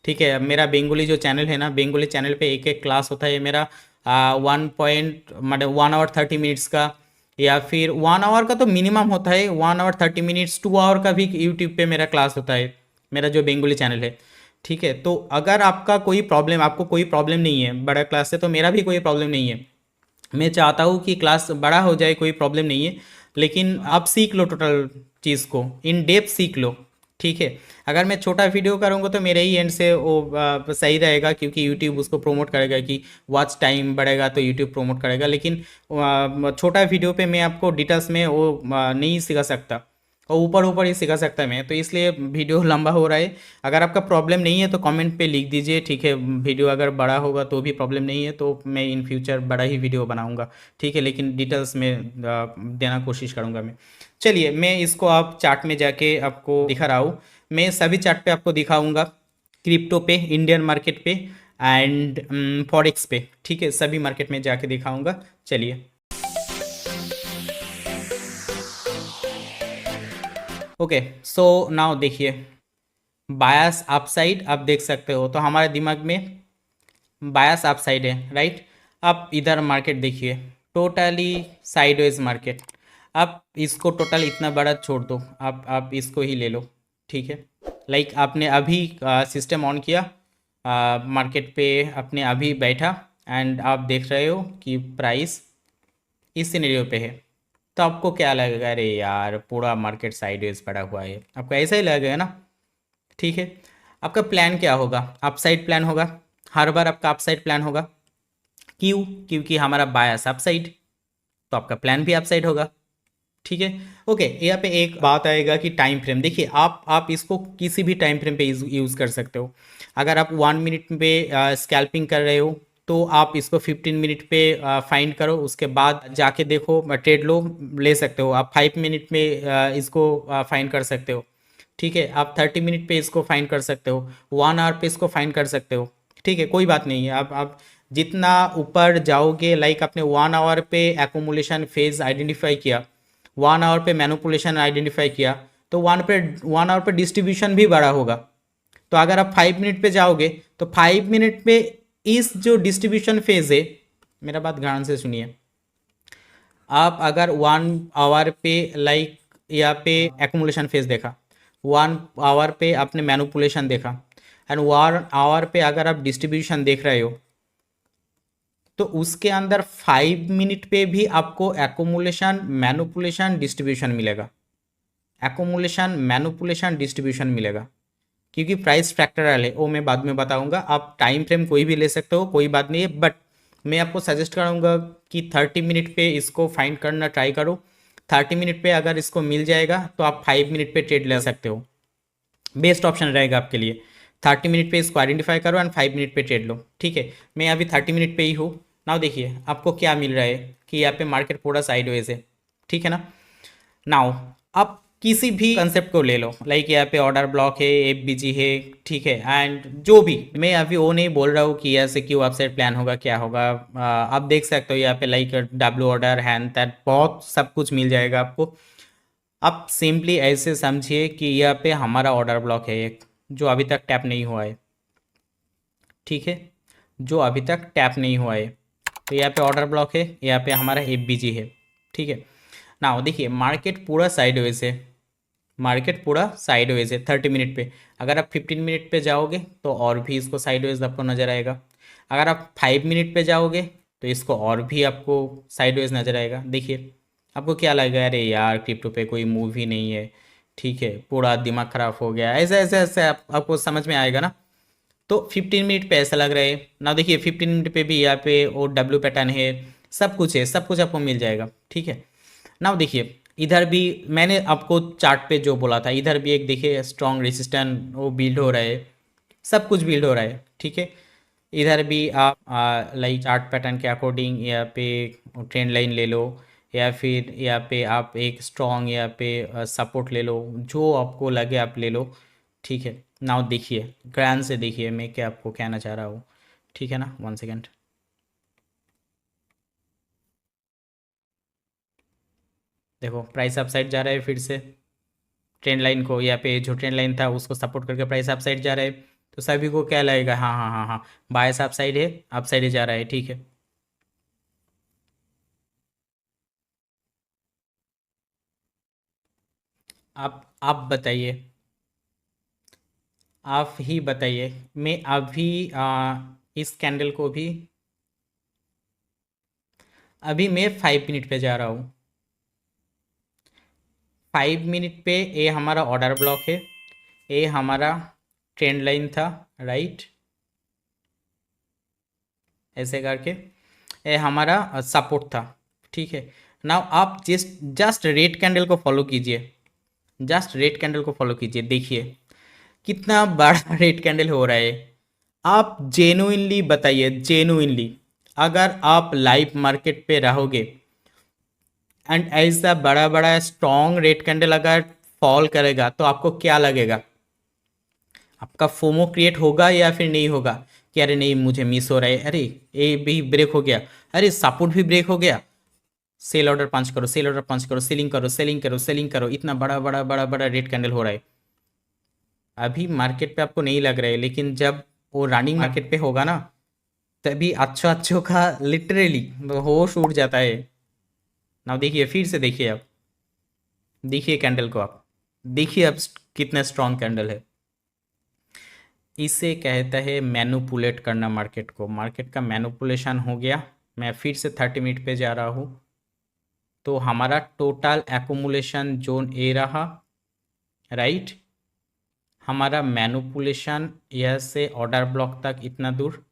ठीक है। मेरा बेंगोली जो चैनल है ना, बेंगोली चैनल पे एक एक क्लास होता है मेरा 1 आवर 30 मिनट्स का, या फिर 1 आवर का तो मिनिमम होता है, 1 आवर 30 मिनट्स 2 आवर का भी यूट्यूब पे मेरा क्लास होता है, मेरा जो बेंगोली चैनल है, ठीक है। तो अगर आपका कोई प्रॉब्लम, आपको कोई प्रॉब्लम नहीं है बड़ा क्लास से, तो मेरा भी कोई प्रॉब्लम नहीं है। मैं चाहता हूँ कि क्लास बड़ा हो जाए, कोई प्रॉब्लम नहीं है, लेकिन आप सीख लो टोटल चीज़ को, इन डेप्थ सीख लो, ठीक है। अगर मैं छोटा वीडियो करूँगा तो मेरे ही एंड से वो सही रहेगा, क्योंकि यूट्यूब उसको प्रोमोट करेगा कि वॉच टाइम बढ़ेगा तो यूट्यूब प्रोमोट करेगा। लेकिन छोटा वीडियो पे मैं आपको डिटेल्स में वो नहीं सिखा सकता, और ऊपर ऊपर ही सिखा सकता है मैं, तो इसलिए वीडियो लंबा हो रहा है। अगर आपका प्रॉब्लम नहीं है तो कमेंट पे लिख दीजिए, ठीक है। वीडियो अगर बड़ा होगा तो भी प्रॉब्लम नहीं है, तो मैं इन फ्यूचर बड़ा ही वीडियो बनाऊंगा, ठीक है। लेकिन डिटेल्स में देना कोशिश करूंगा मैं। चलिए मैं इसको आप चार्ट में जाके आपको दिखा रहा हूँ, मैं सभी चार्ट पे आपको दिखाऊंगा, क्रिप्टो पे, इंडियन मार्केट पे एंड फॉरेक्स पे, ठीक है, सभी मार्केट में जाके दिखाऊंगा। चलिए, ओके, सो नाउ देखिए, बायस अपसाइड आप देख सकते हो, तो हमारे दिमाग में बायस अपसाइड है, राइट। आप इधर मार्केट देखिए, टोटली साइडवेज मार्केट। आप इसको टोटल इतना बड़ा छोड़ दो, आप इसको ही ले लो, ठीक है। लाइक आपने अभी सिस्टम ऑन किया, मार्केट पे अपने अभी बैठा, एंड आप देख रहे हो कि प्राइस इस सिनेरियो पे है, तो आपको क्या लगेगा, अरे यार पूरा मार्केट साइडवेज पड़ा हुआ है, आपको ऐसा ही लगेगा ना, ठीक है। आपका प्लान क्या होगा, अपसाइड प्लान होगा, हर बार आपका अपसाइड प्लान होगा। क्यों? क्योंकि हमारा बायस अपसाइड, तो आपका प्लान भी अपसाइड होगा, ठीक है। ओके, यहाँ पे एक बात आएगा कि टाइम फ्रेम, देखिए आप इसको किसी भी टाइम फ्रेम पे यूज़ कर सकते हो। अगर आप 1 मिनट पे स्कैल्पिंग कर रहे हो, तो आप इसको 15 मिनट पे फाइंड करो, उसके बाद जाके देखो, ट्रेड लो, ले सकते हो। आप 5 मिनट में इसको फाइंड कर सकते हो, ठीक है। आप 30 मिनट पे इसको फाइंड कर सकते हो, 1 आवर पे इसको फाइंड कर सकते हो, ठीक है, कोई बात नहीं है। आप जितना ऊपर जाओगे, लाइक आपने 1 आवर पे एकोमुलेशन फेज आइडेंटिफाई किया, 1 आवर पे मैनिपुलेशन आइडेंटिफाई किया, तो 1 आवर पे डिस्ट्रीब्यूशन भी बड़ा होगा। तो अगर आप 5 मिनट पे जाओगे, तो 5 मिनट पे इस जो डिस्ट्रीब्यूशन फेज है, मेरा बात ध्यान से सुनिए, आप अगर 1 आवर पे लाइक यहाँ पे एकुमुलेशन फेज देखा, 1 आवर पे आपने मैनिपुलेशन देखा, एंड 1 आवर पे अगर आप डिस्ट्रीब्यूशन देख रहे हो, तो उसके अंदर 5 मिनट पे भी आपको एकुमुलेशन, मैनिपुलेशन, डिस्ट्रीब्यूशन मिलेगा। एकुमुलेशन, मैनिपुलेशन, डिस्ट्रीब्यूशन मिलेगा, क्योंकि प्राइस फ्रैक्टरल है, वो मैं बाद में बताऊंगा। आप टाइम फ्रेम कोई भी ले सकते हो, कोई बात नहीं है, बट मैं आपको सजेस्ट करूंगा कि 30 मिनट पे इसको फाइंड करना ट्राई करो। 30 मिनट पे अगर इसको मिल जाएगा, तो आप 5 मिनट पे ट्रेड ले सकते हो, बेस्ट ऑप्शन रहेगा आपके लिए। 30 मिनट पे इसको आइडेंटिफाई करो एंड 5 मिनट पे ट्रेड लो, ठीक है। मैं अभी 30 मिनट पे ही हूँ। नाउ देखिए आपको क्या मिल रहा है कि यहाँ पे मार्केट पूरा साइडवेज है, ठीक है ना। नाउ आप किसी भी कंसेप्ट को ले लो, लाइक यहाँ पे ऑर्डर ब्लॉक है, एफबीजी है, ठीक है, एंड जो भी, मैं अभी वो नहीं बोल रहा हूँ कि यहाँ से क्यों अपसाइड प्लान होगा, क्या होगा। आप देख सकते हो यहाँ पे like W order, hand that बहुत सब कुछ मिल जाएगा आपको। आप सिंपली ऐसे समझिए कि यहाँ पे हमारा ऑर्डर ब्लॉक है एक, जो अभी तक टैप नहीं हुआ है, ठीक है, जो अभी तक टैप नहीं हुआ है। तो यहाँ पे ऑर्डर ब्लॉक है, यहाँ पे हमारा एफबीजी है, ठीक है। ना देखिए मार्केट पूरा साइडवेज है, मार्केट पूरा साइडवेज है 30 मिनट पे। अगर आप 15 मिनट पे जाओगे, तो और भी इसको साइडवेज आपको नज़र आएगा। अगर आप 5 मिनट पे जाओगे, तो इसको और भी आपको साइडवेज नज़र आएगा। देखिए आपको क्या लगेगा, अरे यार क्रिप्टो पे कोई मूव ही नहीं है, ठीक है, पूरा दिमाग ख़राब हो गया, ऐसे ऐसे ऐसे आपको समझ में आएगा ना। तो 15 मिनट पे ऐसा लग रहा है ना, देखिए 15 मिनट पे भी यहाँ पे ओ डब्ल्यू पैटर्न है, सब कुछ है, सब कुछ आपको मिल जाएगा, ठीक है। ना देखिए इधर भी मैंने आपको चार्ट पे जो बोला था, इधर भी एक देखिए स्ट्रॉन्ग रेजिस्टेंस वो बिल्ड हो रहा है, सब कुछ बिल्ड हो रहा है, ठीक है। इधर भी आप लाइक चार्ट पैटर्न के अकॉर्डिंग यहाँ पे ट्रेंड लाइन ले लो, या फिर यहाँ पे आप एक स्ट्रॉन्ग यहाँ पे सपोर्ट ले लो, जो आपको लगे आप ले लो, ठीक है। नाउ देखिए ग्रैंड से देखिए मैं क्या आपको कहना चाह रहा हूँ, ठीक है ना, 1 सेकेंड। देखो प्राइस अप साइड जा रहा है फिर से, ट्रेंड लाइन को यहाँ पे जो ट्रेंड लाइन था उसको सपोर्ट करके प्राइस अप साइड जा रहा है, तो सभी को क्या लगेगा, हाँ हाँ हाँ हाँ, बायस अप साइड है, अप साइड ही जा रहा है, ठीक है। आप बताइए, आप ही बताइए। मैं अभी इस कैंडल को भी, अभी मैं 5 मिनट पे जा रहा हूँ। 5 मिनट पे ये हमारा ऑर्डर ब्लॉक है, ये हमारा ट्रेंड लाइन था, राइट, ऐसे करके ये हमारा सपोर्ट था, ठीक है। नाउ आप जस्ट जस्ट रेड कैंडल को फॉलो कीजिए, जस्ट रेड कैंडल को फॉलो कीजिए, देखिए कितना बड़ा रेड कैंडल हो रहा है। आप जेन्युइनली बताइए, जेन्युइनली अगर आप लाइव मार्केट पे रहोगे, एंड ऐसा बड़ा बड़ा स्ट्रॉन्ग रेड कैंडल अगर फॉल करेगा, तो आपको क्या लगेगा, आपका फोमो क्रिएट होगा या फिर नहीं होगा। कि अरे नहीं मुझे मिस हो रहा है, अरे ए भी ब्रेक हो गया, अरे सपोर्ट भी ब्रेक हो गया, सेल ऑर्डर पंच करो, सेल ऑर्डर पंच करो, सेलिंग करो, सेलिंग करो, सेलिंग करो, इतना बड़ा बड़ा बड़ा बड़ा रेड कैंडल हो रहा है। अभी मार्केट पे आपको नहीं लग रहा है, लेकिन जब वो रनिंग मार्केट पे होगा ना, तभी अच्छो अच्छो का लिटरली होश उड़ जाता है। ना देखिए, फिर से देखिए आप, देखिए कैंडल को आप, देखिए अब कितना स्ट्रॉन्ग कैंडल है। इसे कहता है मैनुपुलेट करना मार्केट को। मार्केट का मैनुपुलेशन हो गया। मैं फिर से 30 मिनट पे जा रहा हूँ। तो हमारा टोटल एक्यूमुलेशन जोन ए रहा, राइट। हमारा मैनुपुलेशन यह से ऑर्डर ब्लॉक तक इतना दूर,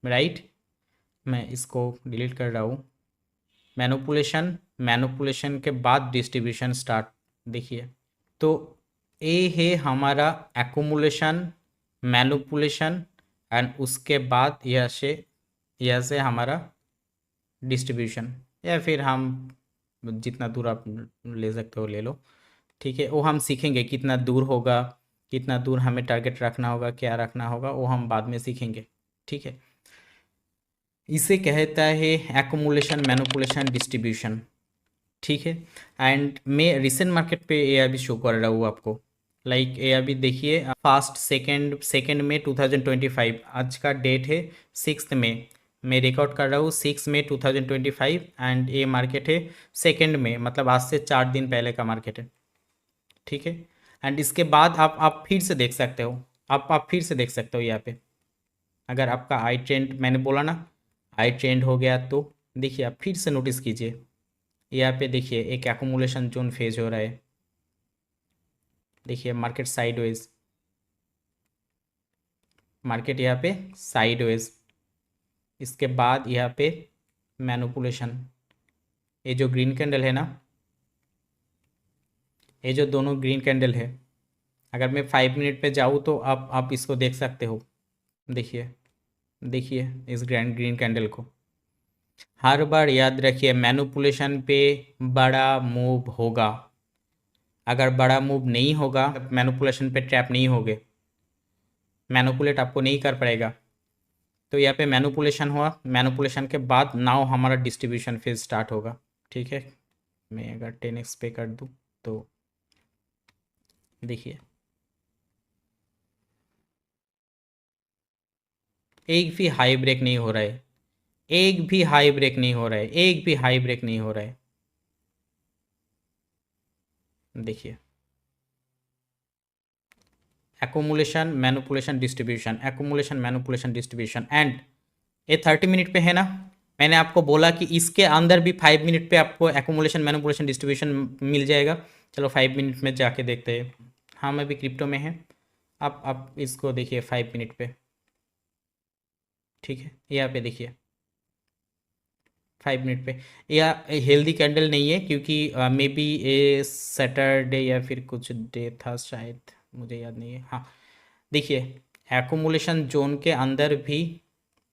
राइट। मैं इसको डिलीट कर रहा हूँ। मैनुपुलेशन, मैनुपुलेशन के बाद डिस्ट्रीब्यूशन स्टार्ट, देखिए। तो ए है हमारा एक्यूमुलेशन, मैनुपुलेशन, एंड उसके बाद यह से हमारा डिस्ट्रीब्यूशन, या फिर हम जितना दूर आप ले सकते हो ले लो, ठीक है। वो हम सीखेंगे कितना दूर होगा, कितना दूर हमें टारगेट रखना होगा, क्या रखना होगा, वो हम बाद में सीखेंगे, ठीक है। इसे कहता है एक्यूमुलेशन, मैनिपुलेशन, डिस्ट्रीब्यूशन, ठीक है। एंड मैं रिसेंट मार्केट पे ये अभी शो कर रहा हूँ आपको। लाइक ये अभी देखिए, फास्ट सेकेंड सेकेंड में 2025, आज का डेट है 6 मई। मैं रिकॉर्ड कर रहा हूँ 6 मई 2025, एंड ये मार्केट है 2 मई, मतलब आज से 4 दिन पहले का मार्केट है, ठीक है। एंड इसके बाद आप फिर से देख सकते हो, आप फिर से देख सकते हो यहाँ पे। अगर आपका आई ट्रेंड, मैंने बोला ना आई ट्रेंड हो गया, तो देखिए आप फिर से नोटिस कीजिए, यहाँ पे देखिए एक एक्यूमुलेशन जोन फेज हो रहा है। देखिए मार्केट साइडवेज, मार्केट यहाँ पे साइडवेज, इसके बाद यहाँ पे मैनिपुलेशन। ये जो ग्रीन कैंडल है ना, ये जो दोनों ग्रीन कैंडल है, अगर मैं 5 मिनट पे जाऊँ तो आप इसको देख सकते हो। देखिए, देखिए इस ग्रैंड ग्रीन कैंडल को। हर बार याद रखिए, मैनिपुलेशन पे बड़ा मूव होगा। अगर बड़ा मूव नहीं होगा, मैनिपुलेशन पे ट्रैप नहीं होगे, मैनिपुलेट आपको नहीं कर पाएगा। तो यहाँ पे मैनिपुलेशन हुआ, मैनिपुलेशन के बाद नाउ हमारा डिस्ट्रीब्यूशन फेज स्टार्ट होगा, ठीक है। मैं अगर 10x पे कर दूँ तो देखिए, एक भी हाई ब्रेक नहीं हो रहा है, एक भी हाई ब्रेक नहीं हो रहा है, एक भी हाई ब्रेक नहीं हो रहा है। देखिए, accumulation, manipulation, distribution, accumulation, manipulation, distribution, and ये 30 मिनट पे है ना। मैंने आपको बोला कि इसके अंदर भी 5 मिनट पे आपको एक्यूमुलेशन, मैनिपुलेशन, डिस्ट्रीब्यूशन मिल जाएगा। चलो 5 मिनट में जाके देखते हैं। हाँ, मैं भी क्रिप्टो में है। आप इसको देखिए 5 मिनट पे, ठीक है। यहाँ पे देखिए 5 मिनट पे, या हेल्दी कैंडल नहीं है, क्योंकि मे बी ये सैटरडे या फिर कुछ डे था शायद, मुझे याद नहीं है। हाँ, देखिए एक्यूमुलेशन जोन के अंदर भी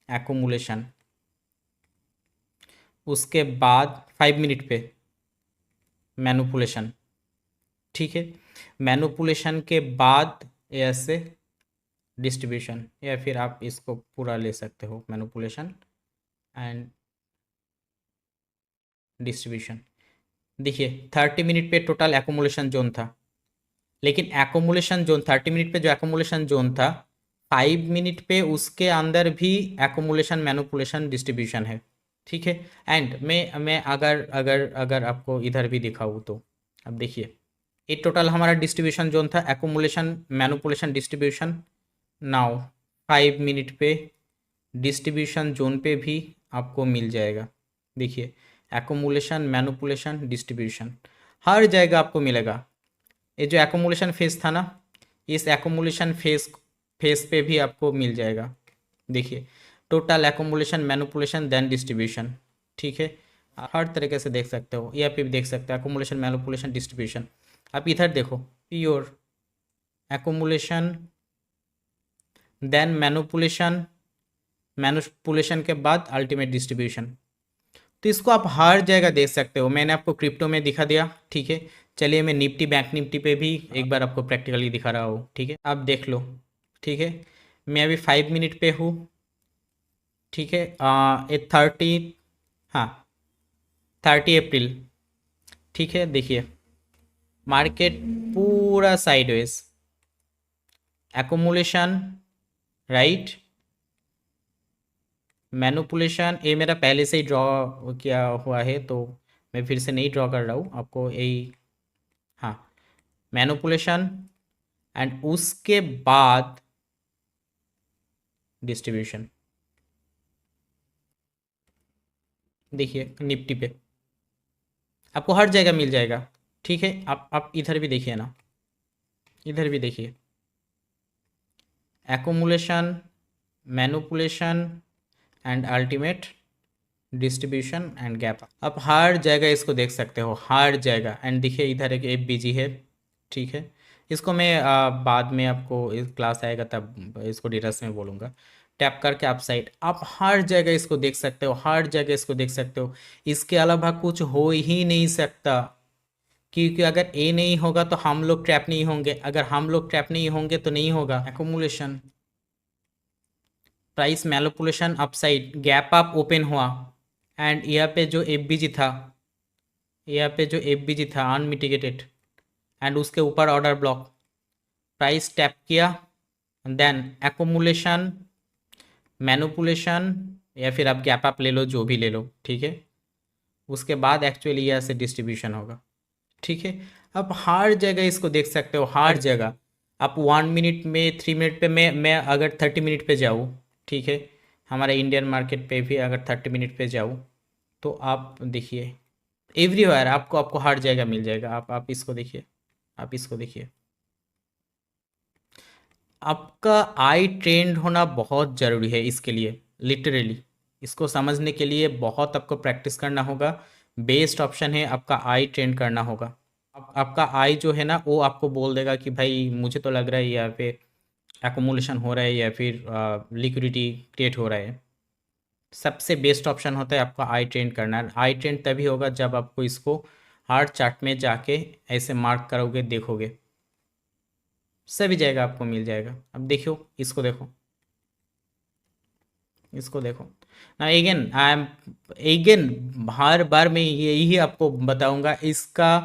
एक्यूमुलेशन, उसके बाद 5 मिनट पे मैनिपुलेशन, ठीक है। मैनिपुलेशन के बाद ऐसे डिस्ट्रीब्यूशन, या फिर आप इसको पूरा ले सकते हो, मैनिपुलेशन एंड डिस्ट्रीब्यूशन। देखिए 30 मिनट पे टोटल एक्यूमुलेशन जोन था, लेकिन एक्यूमुलेशन जोन 30 मिनट पे जो एक्यूमुलेशन जोन था, 5 मिनट पे उसके अंदर भी एक्यूमुलेशन, मैनिपुलेशन, डिस्ट्रीब्यूशन है, ठीक है। एंड मैं अगर अगर अगर आपको इधर भी दिखाऊँ तो अब देखिए, ये टोटल हमारा डिस्ट्रीब्यूशन जोन था, accumulation, manipulation, distribution. Now 5 minute पे डिस्ट्रीब्यूशन जोन पे भी आपको मिल जाएगा। देखिए एक्यूमुलेशन, मैनिपुलेशन, डिस्ट्रीब्यूशन हर जगह आपको मिलेगा। ये जो एक्यूमुलेशन फेज था ना, इस एक्यूमुलेशन फेज पे भी आपको मिल जाएगा। देखिए total accumulation, manipulation, then distribution, ठीक है। आप हर तरीके से देख सकते हो, यहाँ पे भी देख सकते हो एक्यूमुलेशन, मैनिपुलेशन, डिस्ट्रीब्यूशन। आप इधर देखो, pure accumulation, then manipulation, manipulation के बाद अल्टीमेट डिस्ट्रीब्यूशन। तो इसको आप हर जगह देख सकते हो। मैंने आपको क्रिप्टो में दिखा दिया, ठीक है। चलिए मैं निफ्टी, बैंक निफ्टी पे भी एक बार आपको प्रैक्टिकली दिखा रहा हूँ, ठीक है। आप देख लो, ठीक है। मैं अभी 5 मिनट पे हूँ, ठीक है। ये 30, हाँ 30 अप्रैल, ठीक है। देखिए मार्केट पूरा साइडवेज, एकोमुलेशन, राइट, मैनुपुलेशन। ये मेरा पहले से ही ड्रॉ किया हुआ है, तो मैं फिर से नहीं ड्रॉ कर रहा हूँ आपको यही। हाँ, मैनुपुलेशन, एंड उसके बाद डिस्ट्रीब्यूशन। देखिए निफ्टी पे आपको हर जगह मिल जाएगा, ठीक है। आप इधर भी देखिए ना, इधर भी देखिए, accumulation, manipulation and ultimate distribution and gap. आप हर जगह इसको देख सकते हो, हर जगह। एंड देखिए इधर एक एफ है, ठीक है। इसको मैं बाद में आपको इस क्लास आएगा तब इसको डिटेल्स में बोलूँगा। टैप करके आप साइड, आप हर जगह इसको देख सकते हो, हर जगह इसको देख सकते हो। इसके अलावा कुछ हो ही नहीं सकता, क्योंकि अगर ए नहीं होगा तो हम लोग ट्रैप नहीं होंगे, अगर हम लोग ट्रैप नहीं होंगे तो नहीं होगा। Accumulation, price manipulation, upside, gap up open हुआ, एंड यहाँ पे जो एफ था, यहाँ पे जो एफ था अनमिटिगेटेड, एंड उसके ऊपर ऑर्डर ब्लॉक, प्राइस टैप किया, देन एकोमुलेशन, मैनिपुलेशन, या फिर आप गैप अप ले लो, जो भी ले लो, ठीक है। उसके बाद एक्चुअली यहाँ से डिस्ट्रीब्यूशन होगा, ठीक है। आप हर जगह इसको देख सकते हो, हर जगह। आप 1 मिनट में, 3 मिनट पे, मैं अगर 30 मिनट पे जाऊँ, ठीक है, हमारे इंडियन मार्केट पे भी अगर 30 मिनट पे जाऊँ, तो आप देखिए एवरीवेयर आपको आपको हर जगह मिल जाएगा। आप इसको देखिए, आप इसको देखिए। आपका आई ट्रेंड होना बहुत ज़रूरी है इसके लिए, लिटरली इसको समझने के लिए बहुत आपको प्रैक्टिस करना होगा। बेस्ट ऑप्शन है आपका आई ट्रेंड करना होगा। आपका आई जो है ना, वो आपको बोल देगा कि भाई मुझे तो लग रहा है यहाँ पे एकोमुलेशन हो रहा है या फिर लिक्विडिटी क्रिएट हो रहा है। सबसे बेस्ट ऑप्शन होता है आपका आई ट्रेंड करना। आई ट्रेंड तभी होगा जब आपको इसको हर चार्ट में जाके ऐसे मार्क करोगे, देखोगे, सभी जगह आपको मिल जाएगा। अब देखो, इसको देखो, इसको देखो ना। अगेन आई एम, अगेन हर बार मैं यही आपको बताऊंगा, इसका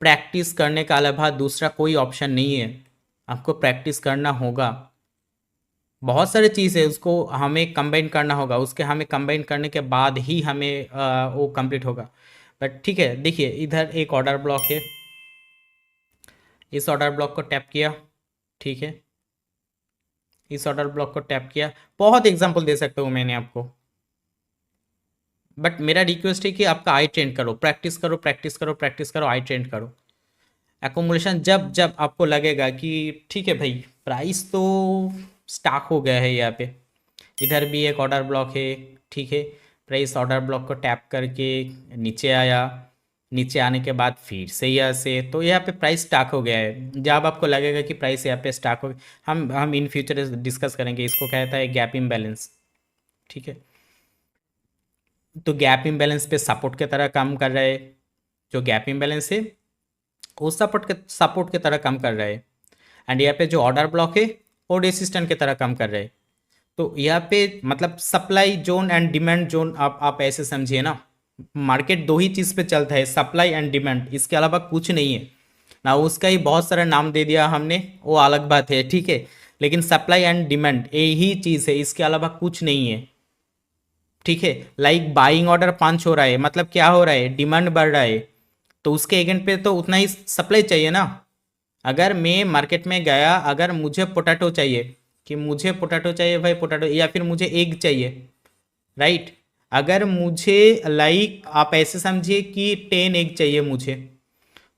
प्रैक्टिस करने का अलावा दूसरा कोई ऑप्शन नहीं है। आपको प्रैक्टिस करना होगा, बहुत सारे चीज़ है उसको हमें कंबाइन करना होगा, उसके हमें कंबाइन करने के बाद ही हमें वो कंप्लीट होगा। बट ठीक है, देखिए इधर एक ऑर्डर ब्लॉक है, इस ऑर्डर ब्लॉक को टैप किया, ठीक है, इस ऑर्डर ब्लॉक को टैप किया। बहुत एग्जांपल दे सकता हूँ मैंने आपको, बट मेरा रिक्वेस्ट है कि आपका आई ट्रेंड करो, प्रैक्टिस करो, प्रैक्टिस करो, प्रैक्टिस करो, आई ट्रेंड करो। एकोमोडेशन जब जब आपको लगेगा कि ठीक है भाई प्राइस तो स्टाक हो गया है, यहाँ पे इधर भी एक ऑर्डर ब्लॉक है, ठीक है। प्राइस ऑर्डर ब्लॉक को टैप करके नीचे आया, नीचे आने के बाद फिर से यहाँ से, तो यहाँ पे प्राइस स्टाक हो गया है। जब आपको लगेगा कि प्राइस यहाँ पे स्टाक हो, हम इन फ्यूचर डिस्कस करेंगे, इसको कहता है गैप इम्बैलेंस, ठीक है। तो गैप इम्बैलेंस पे सपोर्ट की तरह काम कर रहा है, जो गैप इम्बैलेंस है वो सपोर्ट के तरह काम कर रहा है। एंड यहाँ पे जो ऑर्डर ब्लॉक है वो रेसिस्टेंट की तरह काम कर रहा है। तो यहाँ पे मतलब supply zone and demand zone, आप ऐसे समझिए ना। मार्केट दो ही चीज़ पे चलता है, सप्लाई एंड डिमांड, इसके अलावा कुछ नहीं है ना। उसका ही बहुत सारा नाम दे दिया हमने, वो अलग बात है, ठीक है। लेकिन सप्लाई एंड डिमांड यही चीज़ है, इसके अलावा कुछ नहीं है, ठीक है। लाइक बाइंग ऑर्डर पंच हो रहा है, मतलब क्या हो रहा है, डिमांड बढ़ रहा है, तो उसके एजेंट पे तो उतना ही सप्लाई चाहिए ना। अगर मैं मार्केट में गया, अगर मुझे पोटैटो चाहिए, कि मुझे पोटैटो चाहिए भाई पोटैटो, या फिर मुझे एग चाहिए, राइट। अगर मुझे लाइक आप ऐसे समझिए कि 10 एग चाहिए मुझे,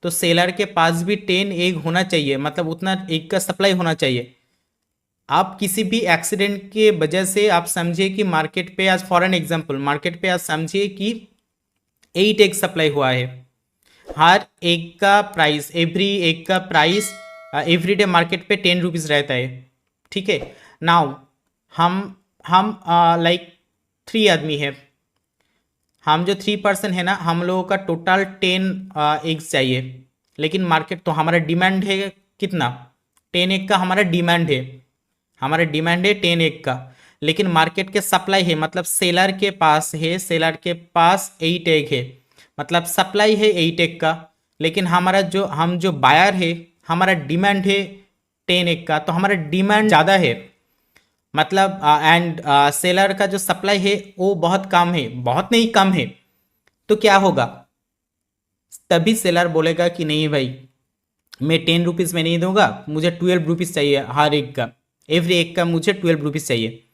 तो सेलर के पास भी 10 एग होना चाहिए, मतलब उतना एग का सप्लाई होना चाहिए। आप किसी भी एक्सीडेंट के वजह से आप समझिए कि मार्केट पे आज, फॉर एन एग्जांपल, मार्केट पे आज समझिए कि 8 एग सप्लाई हुआ है। हर एग का प्राइस, एवरी एग का प्राइस एवरी डे मार्केट पे 10 रुपीज़ रहता है, ठीक है। नाउ हम लाइक 3 आदमी है, हम जो 3 पर्सन है ना, हम लोगों का टोटल 10 एग्स चाहिए। लेकिन मार्केट तो हमारा डिमांड है कितना, 10 एग का हमारा डिमांड है। हमारा डिमांड है 10 का, लेकिन मार्केट के सप्लाई है, मतलब सेलर के पास है, सेलर के पास 8 है, मतलब सप्लाई है 8 का, लेकिन हमारा जो हम जो बायर है, हमारा डिमांड है 10 का, तो हमारा डिमांड ज़्यादा है, मतलब एंड सेलर का जो सप्लाई है वो बहुत कम है, बहुत नहीं कम है। तो क्या होगा, तभी सेलर बोलेगा कि नहीं भाई, मैं 10 रुपीज़ में नहीं दूंगा, मुझे 12 रुपीज़ चाहिए हर एक का, एवरी एक का मुझे 12 रुपीज़ चाहिए।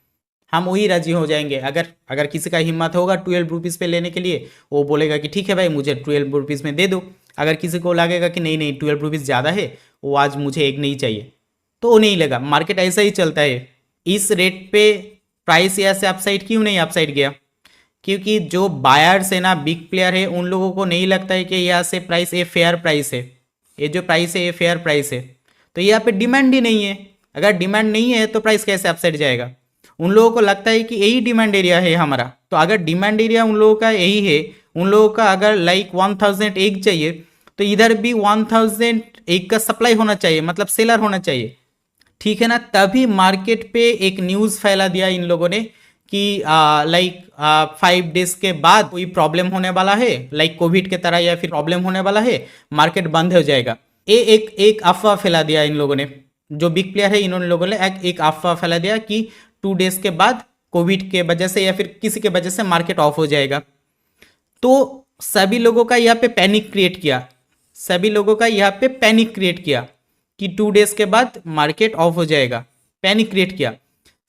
हम वही राजी हो जाएंगे, अगर अगर किसी का हिम्मत होगा 12 रुपीज़ पे लेने के लिए, वो बोलेगा कि ठीक है भाई मुझे 12 रुपीज़ में दे दो। अगर किसी को लगेगा कि नहीं नहीं 12 रुपीज़ ज़्यादा है, वो आज मुझे एक नहीं चाहिए, तो वो नहीं लेगा। मार्केट ऐसा ही चलता है। इस रेट पे प्राइस यहाँ से अपसाइड क्यों नहीं अपसाइड गया, क्योंकि जो बायर्स है ना, बिग प्लेयर है, उन लोगों को नहीं लगता है कि यहाँ से प्राइस ये फेयर प्राइस है, ये जो प्राइस है ये फेयर प्राइस है। तो यहाँ पे डिमांड ही नहीं है। अगर डिमांड नहीं है तो प्राइस कैसे अपसाइड जाएगा। उन लोगों को लगता है कि यही डिमांड एरिया है हमारा, तो अगर डिमांड एरिया उन लोगों का यही है, उन लोगों का अगर लाइक 1000 एग चाहिए, तो इधर भी 1000 एग का सप्लाई होना चाहिए, मतलब सेलर होना चाहिए, ठीक है ना। तभी मार्केट पे एक न्यूज़ फैला दिया इन लोगों ने कि लाइक 5 डेज के बाद कोई प्रॉब्लम होने वाला है, लाइक कोविड के तरह, या फिर प्रॉब्लम होने वाला है, मार्केट बंद हो जाएगा। ये एक अफवाह फैला दिया इन लोगों ने, जो बिग प्लेयर है इन्होंने लोगों ने एक अफवाह फैला दिया कि 2 डेज के बाद कोविड के वजह से या फिर किसी के वजह से मार्केट ऑफ हो जाएगा। तो सभी लोगों का यहाँ पे पैनिक क्रिएट किया, सभी लोगों का यहाँ पे पैनिक क्रिएट किया कि 2 डेज के बाद मार्केट ऑफ हो जाएगा, पैनिक क्रिएट किया।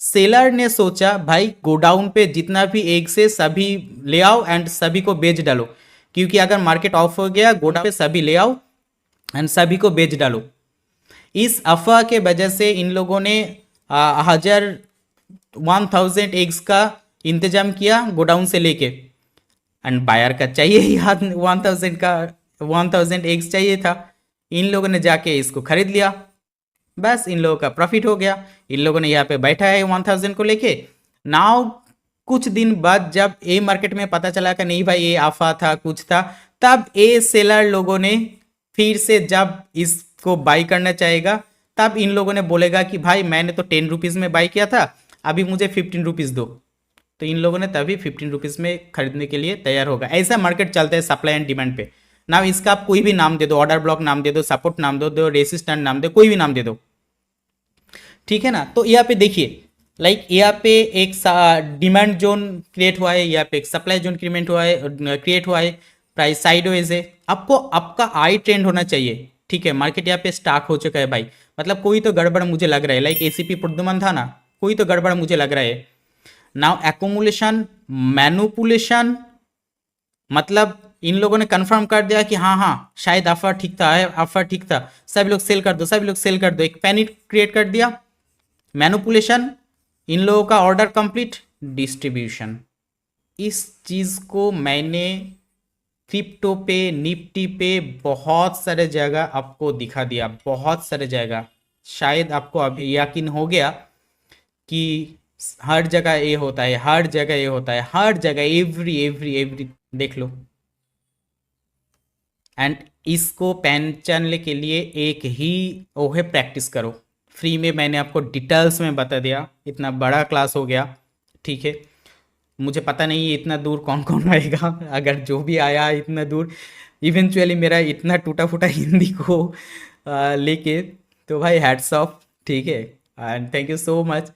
सेलर ने सोचा भाई गोडाउन पे जितना भी एग से सभी ले आओ एंड सभी को बेच डालो, क्योंकि अगर मार्केट ऑफ हो गया गोडाउन पे सभी ले आओ एंड सभी को बेच डालो। इस अफवाह के वजह से इन लोगों ने 1000 एग्स का इंतजाम किया गोडाउन से लेके, एंड बायर का चाहिए ही 1000 का, 1000 एग्स चाहिए था। इन लोगों ने जाके इसको खरीद लिया, बस इन लोगों का प्रॉफिट हो गया। इन लोगों ने यहाँ पे बैठा है 1000 को लेके। नाउ कुछ दिन बाद जब ए मार्केट में पता चला कि नहीं भाई ये अफवाह था, कुछ था, तब ए सेलर लोगों ने फिर से जब इसको बाई करना चाहेगा, तब इन लोगों ने बोलेगा कि भाई मैंने तो 10 रुपीज़ में बाई किया था, अभी मुझे 15 रुपीज़ दो। तो इन लोगों ने तभी 15 रुपीज़ में खरीदने के लिए तैयार होगा। ऐसा मार्केट चलता है सप्लाई एंड डिमांड पे। ना इसका आप कोई भी नाम दे दो, ऑर्डर ब्लॉक नाम दे दो, सपोर्ट नाम दो, रेसिस्टेंट नाम दे, कोई भी नाम दे दो, ठीक है ना। तो यहाँ पे देखिए, लाइक यहाँ पे एक डिमांड जोन क्रिएट हुआ है, यहाँ पे एक सप्लाई जोन क्रिएट हुआ है, प्राइस साइडवेज है। आपको आपका आई ट्रेंड होना चाहिए, ठीक है। मार्केट यहाँ पे स्टाक हो चुका है भाई, मतलब कोई तो गड़बड़ मुझे लग रहा है, लाइक एसीपी प्रद्युमन था ना, कोई तो गड़बड़ मुझे लग रहा है। नाउ एक्यूमुलेशन मैनुपुलेशन, मतलब इन लोगों ने कंफर्म कर दिया कि हाँ हाँ शायद अफवाह ठीक था, अफवाह ठीक था, सभी लोग सेल कर दो, सभी लोग सेल कर दो, एक पैनिक क्रिएट कर दिया, मैनुपुलेशन, इन लोगों का ऑर्डर कंप्लीट, डिस्ट्रीब्यूशन। इस चीज़ को मैंने क्रिप्टो पे, निफ्टी पे बहुत सारे जगह आपको दिखा दिया, बहुत सारे जगह। शायद आपको अभी यकीन हो गया कि हर जगह ये होता है, हर जगह ये होता है, हर जगह, एवरी एवरी एवरी, देख लो। एंड इसको पहचानने के लिए एक ही वो है, प्रैक्टिस करो। फ्री में मैंने आपको डिटेल्स में बता दिया, इतना बड़ा क्लास हो गया, ठीक है। मुझे पता नहीं है इतना दूर कौन कौन आएगा, अगर जो भी आया इतना दूर इवेंचुअली मेरा इतना टूटा फूटा हिंदी को लेके, तो भाई हैट्स ऑफ, ठीक है, and thank you so much.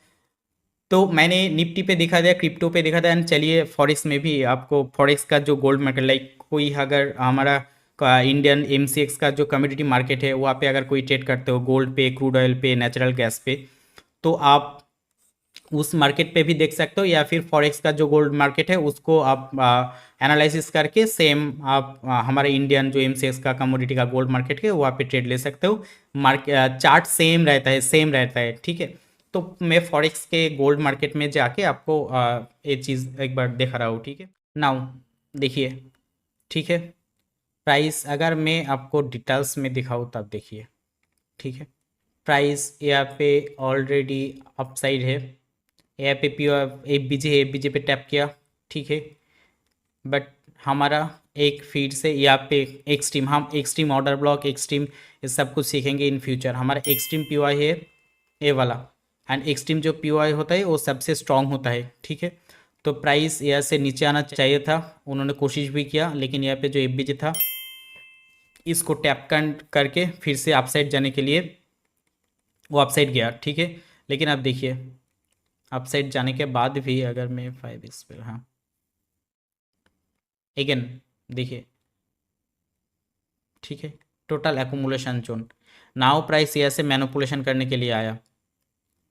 तो मैंने निफ्टी पे दिखा दिया, क्रिप्टो पे दिखा दिया, एंड चलिए फॉरेक्स में भी आपको, फॉरेक्स का जो गोल्ड मार्केट, लाइक कोई अगर हमारा इंडियन एमसीएक्स का जो कमोडिटी मार्केट है वहाँ पे अगर कोई ट्रेड करते हो गोल्ड पे, क्रूड ऑयल पे, नेचुरल गैस पे, तो आप उस मार्केट पे भी देख सकते हो, या फिर फॉरेक्स का जो गोल्ड मार्केट है उसको आप एनालिसिस करके सेम आप हमारे इंडियन जो एमसीएक्स का कमोडिटी का गोल्ड मार्केट है वहाँ पे ट्रेड ले सकते हो। चार्ट सेम रहता है, सेम रहता है, ठीक है। तो मैं फॉरेक्स के गोल्ड मार्केट में जाके आपको ये चीज़ एक बार दिखा रहा हूँ, ठीक है। नाउ देखिए, ठीक है, प्राइस अगर मैं आपको डिटेल्स में दिखाऊँ तब देखिए, ठीक है। प्राइस यहाँ पे ऑलरेडी अपसाइड है, यहाँ पे पी एफ बी जे पे टैप किया, ठीक है। बट हमारा एक फीड से यहाँ पे एक्सट्रीम, हम एक्सट्रीम ऑर्डर ब्लॉक, एक्सट्रीम, ये सब कुछ सीखेंगे इन फ्यूचर। हमारा एक्सट्रीम पी है ये वाला, एंड एक्सट्रीम जो पीओआई होता है वो सबसे स्ट्रांग होता है, ठीक है। तो प्राइस यहाँ से नीचे आना चाहिए था, उन्होंने कोशिश भी किया, लेकिन यहाँ पे जो एफबीजी था इसको टैप करके फिर से अपसाइड जाने के लिए वो अपसाइड गया, ठीक है। लेकिन अब देखिए अपसाइड जाने के बाद भी अगर मैं 5x पे, हाँ अगेन देखिए, ठीक है, total accumulation zone. Now price यहाँ से मैनिपुलेशन करने के लिए आया,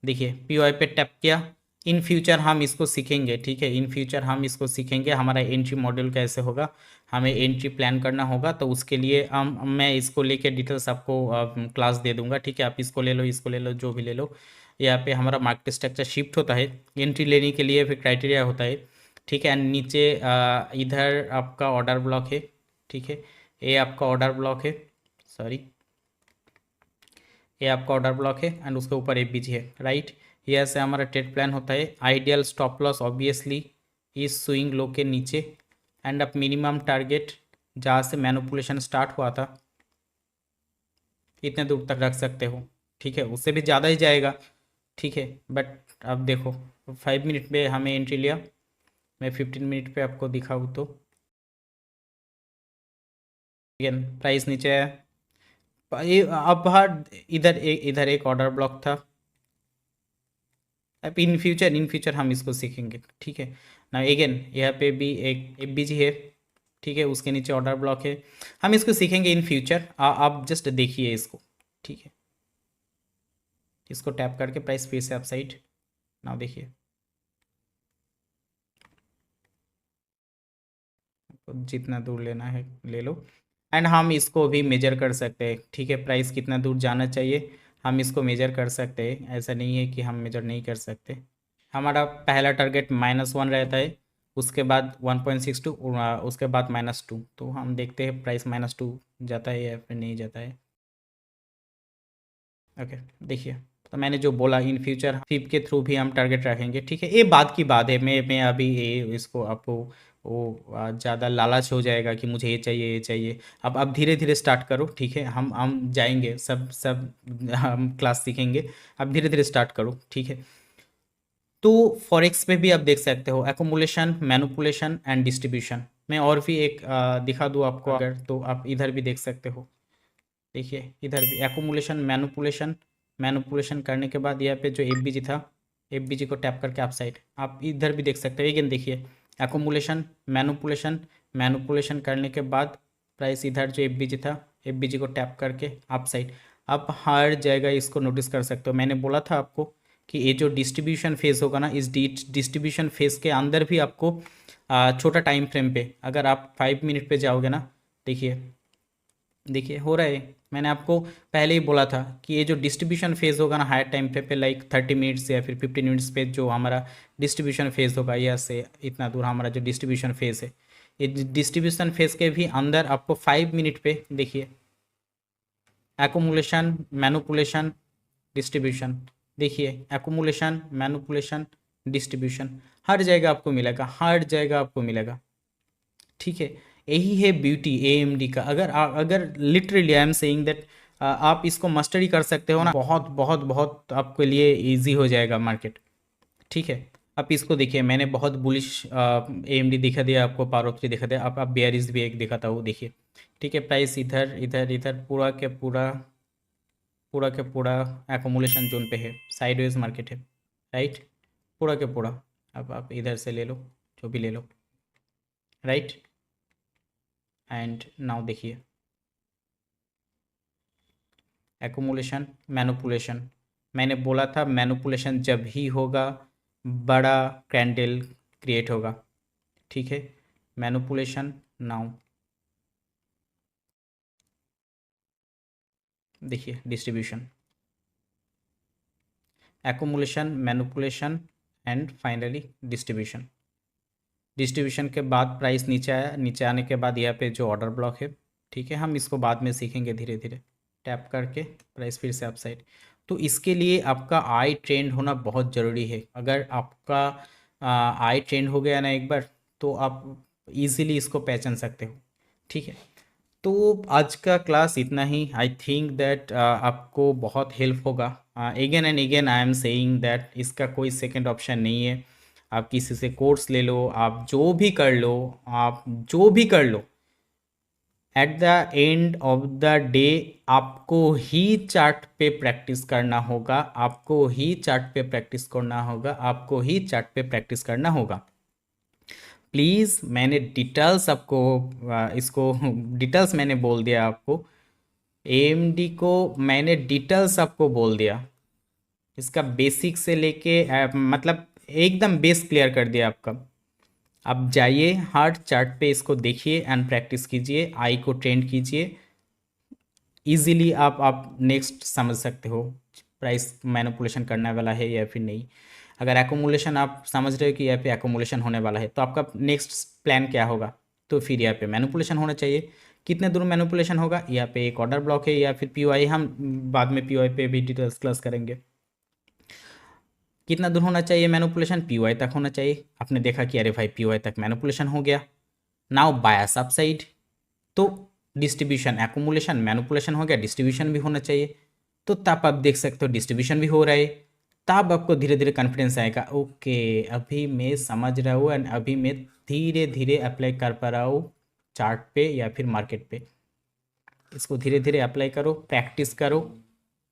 देखिए पीओआई पे टैप किया। इन फ्यूचर हम इसको सीखेंगे, ठीक है, इन फ्यूचर हम इसको सीखेंगे, हमारा एंट्री मॉड्यूल कैसे होगा, हमें एंट्री प्लान करना होगा। तो उसके लिए मैं इसको लेके डिटेल्स आपको क्लास दे दूंगा, ठीक है। आप इसको ले लो, इसको ले लो, जो भी ले लो। यहाँ पे हमारा मार्केट स्ट्रक्चर शिफ्ट होता है एंट्री लेने के लिए, फिर क्राइटेरिया होता है, ठीक है। एंड नीचे इधर आपका ऑर्डर ब्लॉक है, ठीक है, ये आपका ऑर्डर ब्लॉक है, सॉरी ये आपका ऑर्डर ब्लॉक है एंड उसके ऊपर एफबीजी है, राइट। ये ऐसे हमारा ट्रेड प्लान होता है। आइडियल स्टॉप लॉस ऑब्वियसली इस स्विंग लो के नीचे, एंड अब मिनिमम टारगेट जहाँ से मैनिपुलेशन स्टार्ट हुआ था इतने दूर तक रख सकते हो, ठीक है, उससे भी ज़्यादा ही जाएगा, ठीक है। बट अब देखो 5 मिनट पे हमें एंट्री लिया, मैं 15 मिनट पे आपको दिखाऊँ तो अगेन प्राइस नीचे आया। अब बाहर इधर एक ऑर्डर ब्लॉक था। अब इन फ्यूचर हम इसको सीखेंगे, ठीक है ना। अगेन यहाँ पे भी एक एफबीजी है, ठीक है, उसके नीचे ऑर्डर ब्लॉक है, हम इसको सीखेंगे इन फ्यूचर। आप जस्ट देखिए इसको, ठीक है। इसको टैप करके प्राइस फिर से अपसाइड, ना देखिए जितना दूर लेना है ले लो। एंड हम इसको भी मेजर कर सकते हैं, ठीक है, प्राइस कितना दूर जाना चाहिए हम इसको मेजर कर सकते हैं, ऐसा नहीं है कि हम मेजर नहीं कर सकते। हमारा पहला टारगेट -1 रहता है, उसके बाद 1.62, उसके बाद -2। तो हम देखते हैं प्राइस -2 जाता है या फिर नहीं जाता है। ओके देखिए, तो मैंने जो बोला इन फ्यूचर फिप के थ्रू भी हम टारगेट रखेंगे, ठीक है। ये बात की बात है, मैं अभी ये इसको आपको वो ज़्यादा लालच हो जाएगा कि मुझे ये चाहिए। अब आप धीरे धीरे स्टार्ट करो, ठीक है, हम जाएंगे, सब हम क्लास सीखेंगे। अब धीरे धीरे स्टार्ट करो, ठीक है। तो फॉरेक्स में भी आप देख सकते हो एकोमुलेशन, मैनिपुलेशन एंड डिस्ट्रीब्यूशन। मैं और भी एक दिखा दूँ आपको अगर, तो आप इधर भी देख सकते हो, देखिए इधर भी एकोमुलेशन, मैनिपुलेशन, मैनिपुलेशन करने के बाद यहाँ पे जो एफबीजी था, एफबीजी को टैप करके आप साइड, आप इधर भी देख सकते हो। अगेन देखिए एकोमुलेशन, मैनिपुलेशन, मैनिपुलेशन करने के बाद प्राइस इधर जो एफबीजी था, एफबीजी को टैप करके आप साइड। आप हर जगह इसको नोटिस कर सकते हो, मैंने बोला था आपको कि ये जो डिस्ट्रीब्यूशन फेज़ होगा ना, इस डिस्ट्रीब्यूशन फेज़ के अंदर भी आपको छोटा टाइम फ्रेम पे अगर आप 5 मिनट पे जाओगे ना, देखिए देखिए हो रहा है। मैंने आपको पहले ही बोला था कि ये जो डिस्ट्रीब्यूशन फेज़ होगा ना हायर टाइम पे लाइक 30 मिनट्स या फिर 15 मिनट्स पे जो हमारा डिस्ट्रीब्यूशन फेज़ होगा, या से इतना दूर हमारा जो डिस्ट्रीब्यूशन फेज़ है, ये डिस्ट्रीब्यूशन फेज़ के भी अंदर आपको 5 मिनट पे देखिए एकोमुलेशन, मैनिपुलेशन, डिस्ट्रीब्यूशन, देखिए एकोमुलेशन, मैनिपुलेशन, डिस्ट्रीब्यूशन, हर जगह आपको मिलेगा, हर जगह आपको मिलेगा, ठीक है। यही है ब्यूटी एएमडी का। अगर literally I am saying that आप इसको मास्टरी कर सकते हो ना, बहुत बहुत बहुत आपके लिए इजी हो जाएगा मार्केट, ठीक है। आप इसको देखिए, मैंने बहुत बुलिश एएमडी दिखा दिया आपको, पावर दिखा दिया, आप बेयरिश भी एक दिखाता हूँ, देखिए, ठीक है। प्राइस इधर इधर इधर पूरा के पूरा एकोमुलेशन जोन पे है, साइडवेज मार्केट है, राइट, पूरा के पूरा। अब आप इधर से ले लो, जो भी ले लो, राइट। एंड नाउ देखिए एकुमुलेशन, मैनिपुलेशन, मैंने बोला था मैनिपुलेशन जब ही होगा बड़ा कैंडल क्रिएट होगा, ठीक है। मैनिपुलेशन नाउ देखिए distribution, accumulation, manipulation and finally distribution. Distribution के बाद प्राइस नीचे आया, नीचे आने के बाद यहाँ पे जो ऑर्डर ब्लॉक है, ठीक है, हम इसको बाद में सीखेंगे धीरे धीरे। टैप करके प्राइस फिर से अपसाइड। तो इसके लिए आपका आई ट्रेंड होना बहुत ज़रूरी है। अगर आपका आई ट्रेंड हो गया ना एक बार, तो आप इजीली इसको पहचान सकते हो, ठीक है। तो आज का क्लास इतना ही। आई थिंक दैट आपको बहुत हेल्प होगा again and again I am saying that इसका कोई सेकंड ऑप्शन नहीं है। आप किसी से कोर्स ले लो, आप जो भी कर लो, आप जो भी कर लो, at the end of the day आपको ही चार्ट पे प्रैक्टिस करना होगा, आपको ही चार्ट पे प्रैक्टिस करना होगा, आपको ही चार्ट पे प्रैक्टिस करना होगा। प्लीज़, मैंने डिटेल्स आपको इसको डिटेल्स मैंने बोल दिया आपको, एएमडी को मैंने डिटेल्स आपको बोल दिया, इसका बेसिक से लेके मतलब एकदम बेस क्लियर कर दिया आपका। अब जाइए हार्ट चार्ट पे इसको देखिए एंड प्रैक्टिस कीजिए, आई को ट्रेंड कीजिए, इजीली आप नेक्स्ट समझ सकते हो प्राइस मैनिपुलेशन करने वाला है या फिर नहीं। अगर एकोमुलेशन आप समझ रहे हो कि यहाँ पे एकोमुलेशन होने वाला है, तो आपका नेक्स्ट प्लान क्या होगा, तो फिर यहाँ पे मैनिपुलेशन होना चाहिए। कितने दूर मैनिपुलेशन होगा, यहाँ पे एक ऑर्डर ब्लॉक है या फिर पीओआई, हम बाद में पीओआई पे भी डिटेल्स क्लास करेंगे। कितना दूर होना चाहिए मैनिपुलेशन, पीओआई तक होना चाहिए। आपने देखा कि अरे भाई पीओआई तक मैनिपुलेशन हो गया, नाउ बायस अप साइड, तो डिस्ट्रीब्यूशन एकुमुलेशन मैनिपुलेशन हो गया, डिस्ट्रीब्यूशन भी होना चाहिए। तो तब आप देख सकते हो डिस्ट्रीब्यूशन भी हो रहा है, तब आपको धीरे धीरे कॉन्फिडेंस आएगा, ओके अभी मैं समझ रहा हूँ एंड अभी मैं धीरे धीरे अप्लाई कर पा रहा हूँ चार्ट पे या फिर मार्केट पे। इसको धीरे धीरे अप्लाई करो, प्रैक्टिस करो,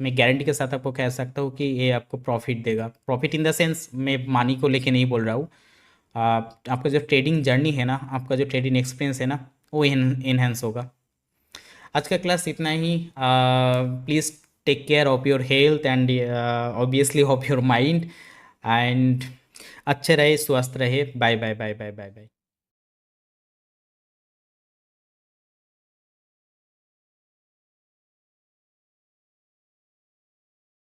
मैं गारंटी के साथ आपको कह सकता हूँ कि ये आपको प्रॉफिट देगा। प्रॉफिट इन द सेंस मैं मनी को लेके नहीं बोल रहा हूँ, आपका जो ट्रेडिंग जर्नी है ना, आपका जो ट्रेडिंग एक्सपीरियंस है ना, वो इन्हेंस होगा। आज का क्लास इतना ही। Please take care of your health and obviously of your mind, and अच्छे रहे, स्वस्थ रहे। Bye bye bye bye bye bye.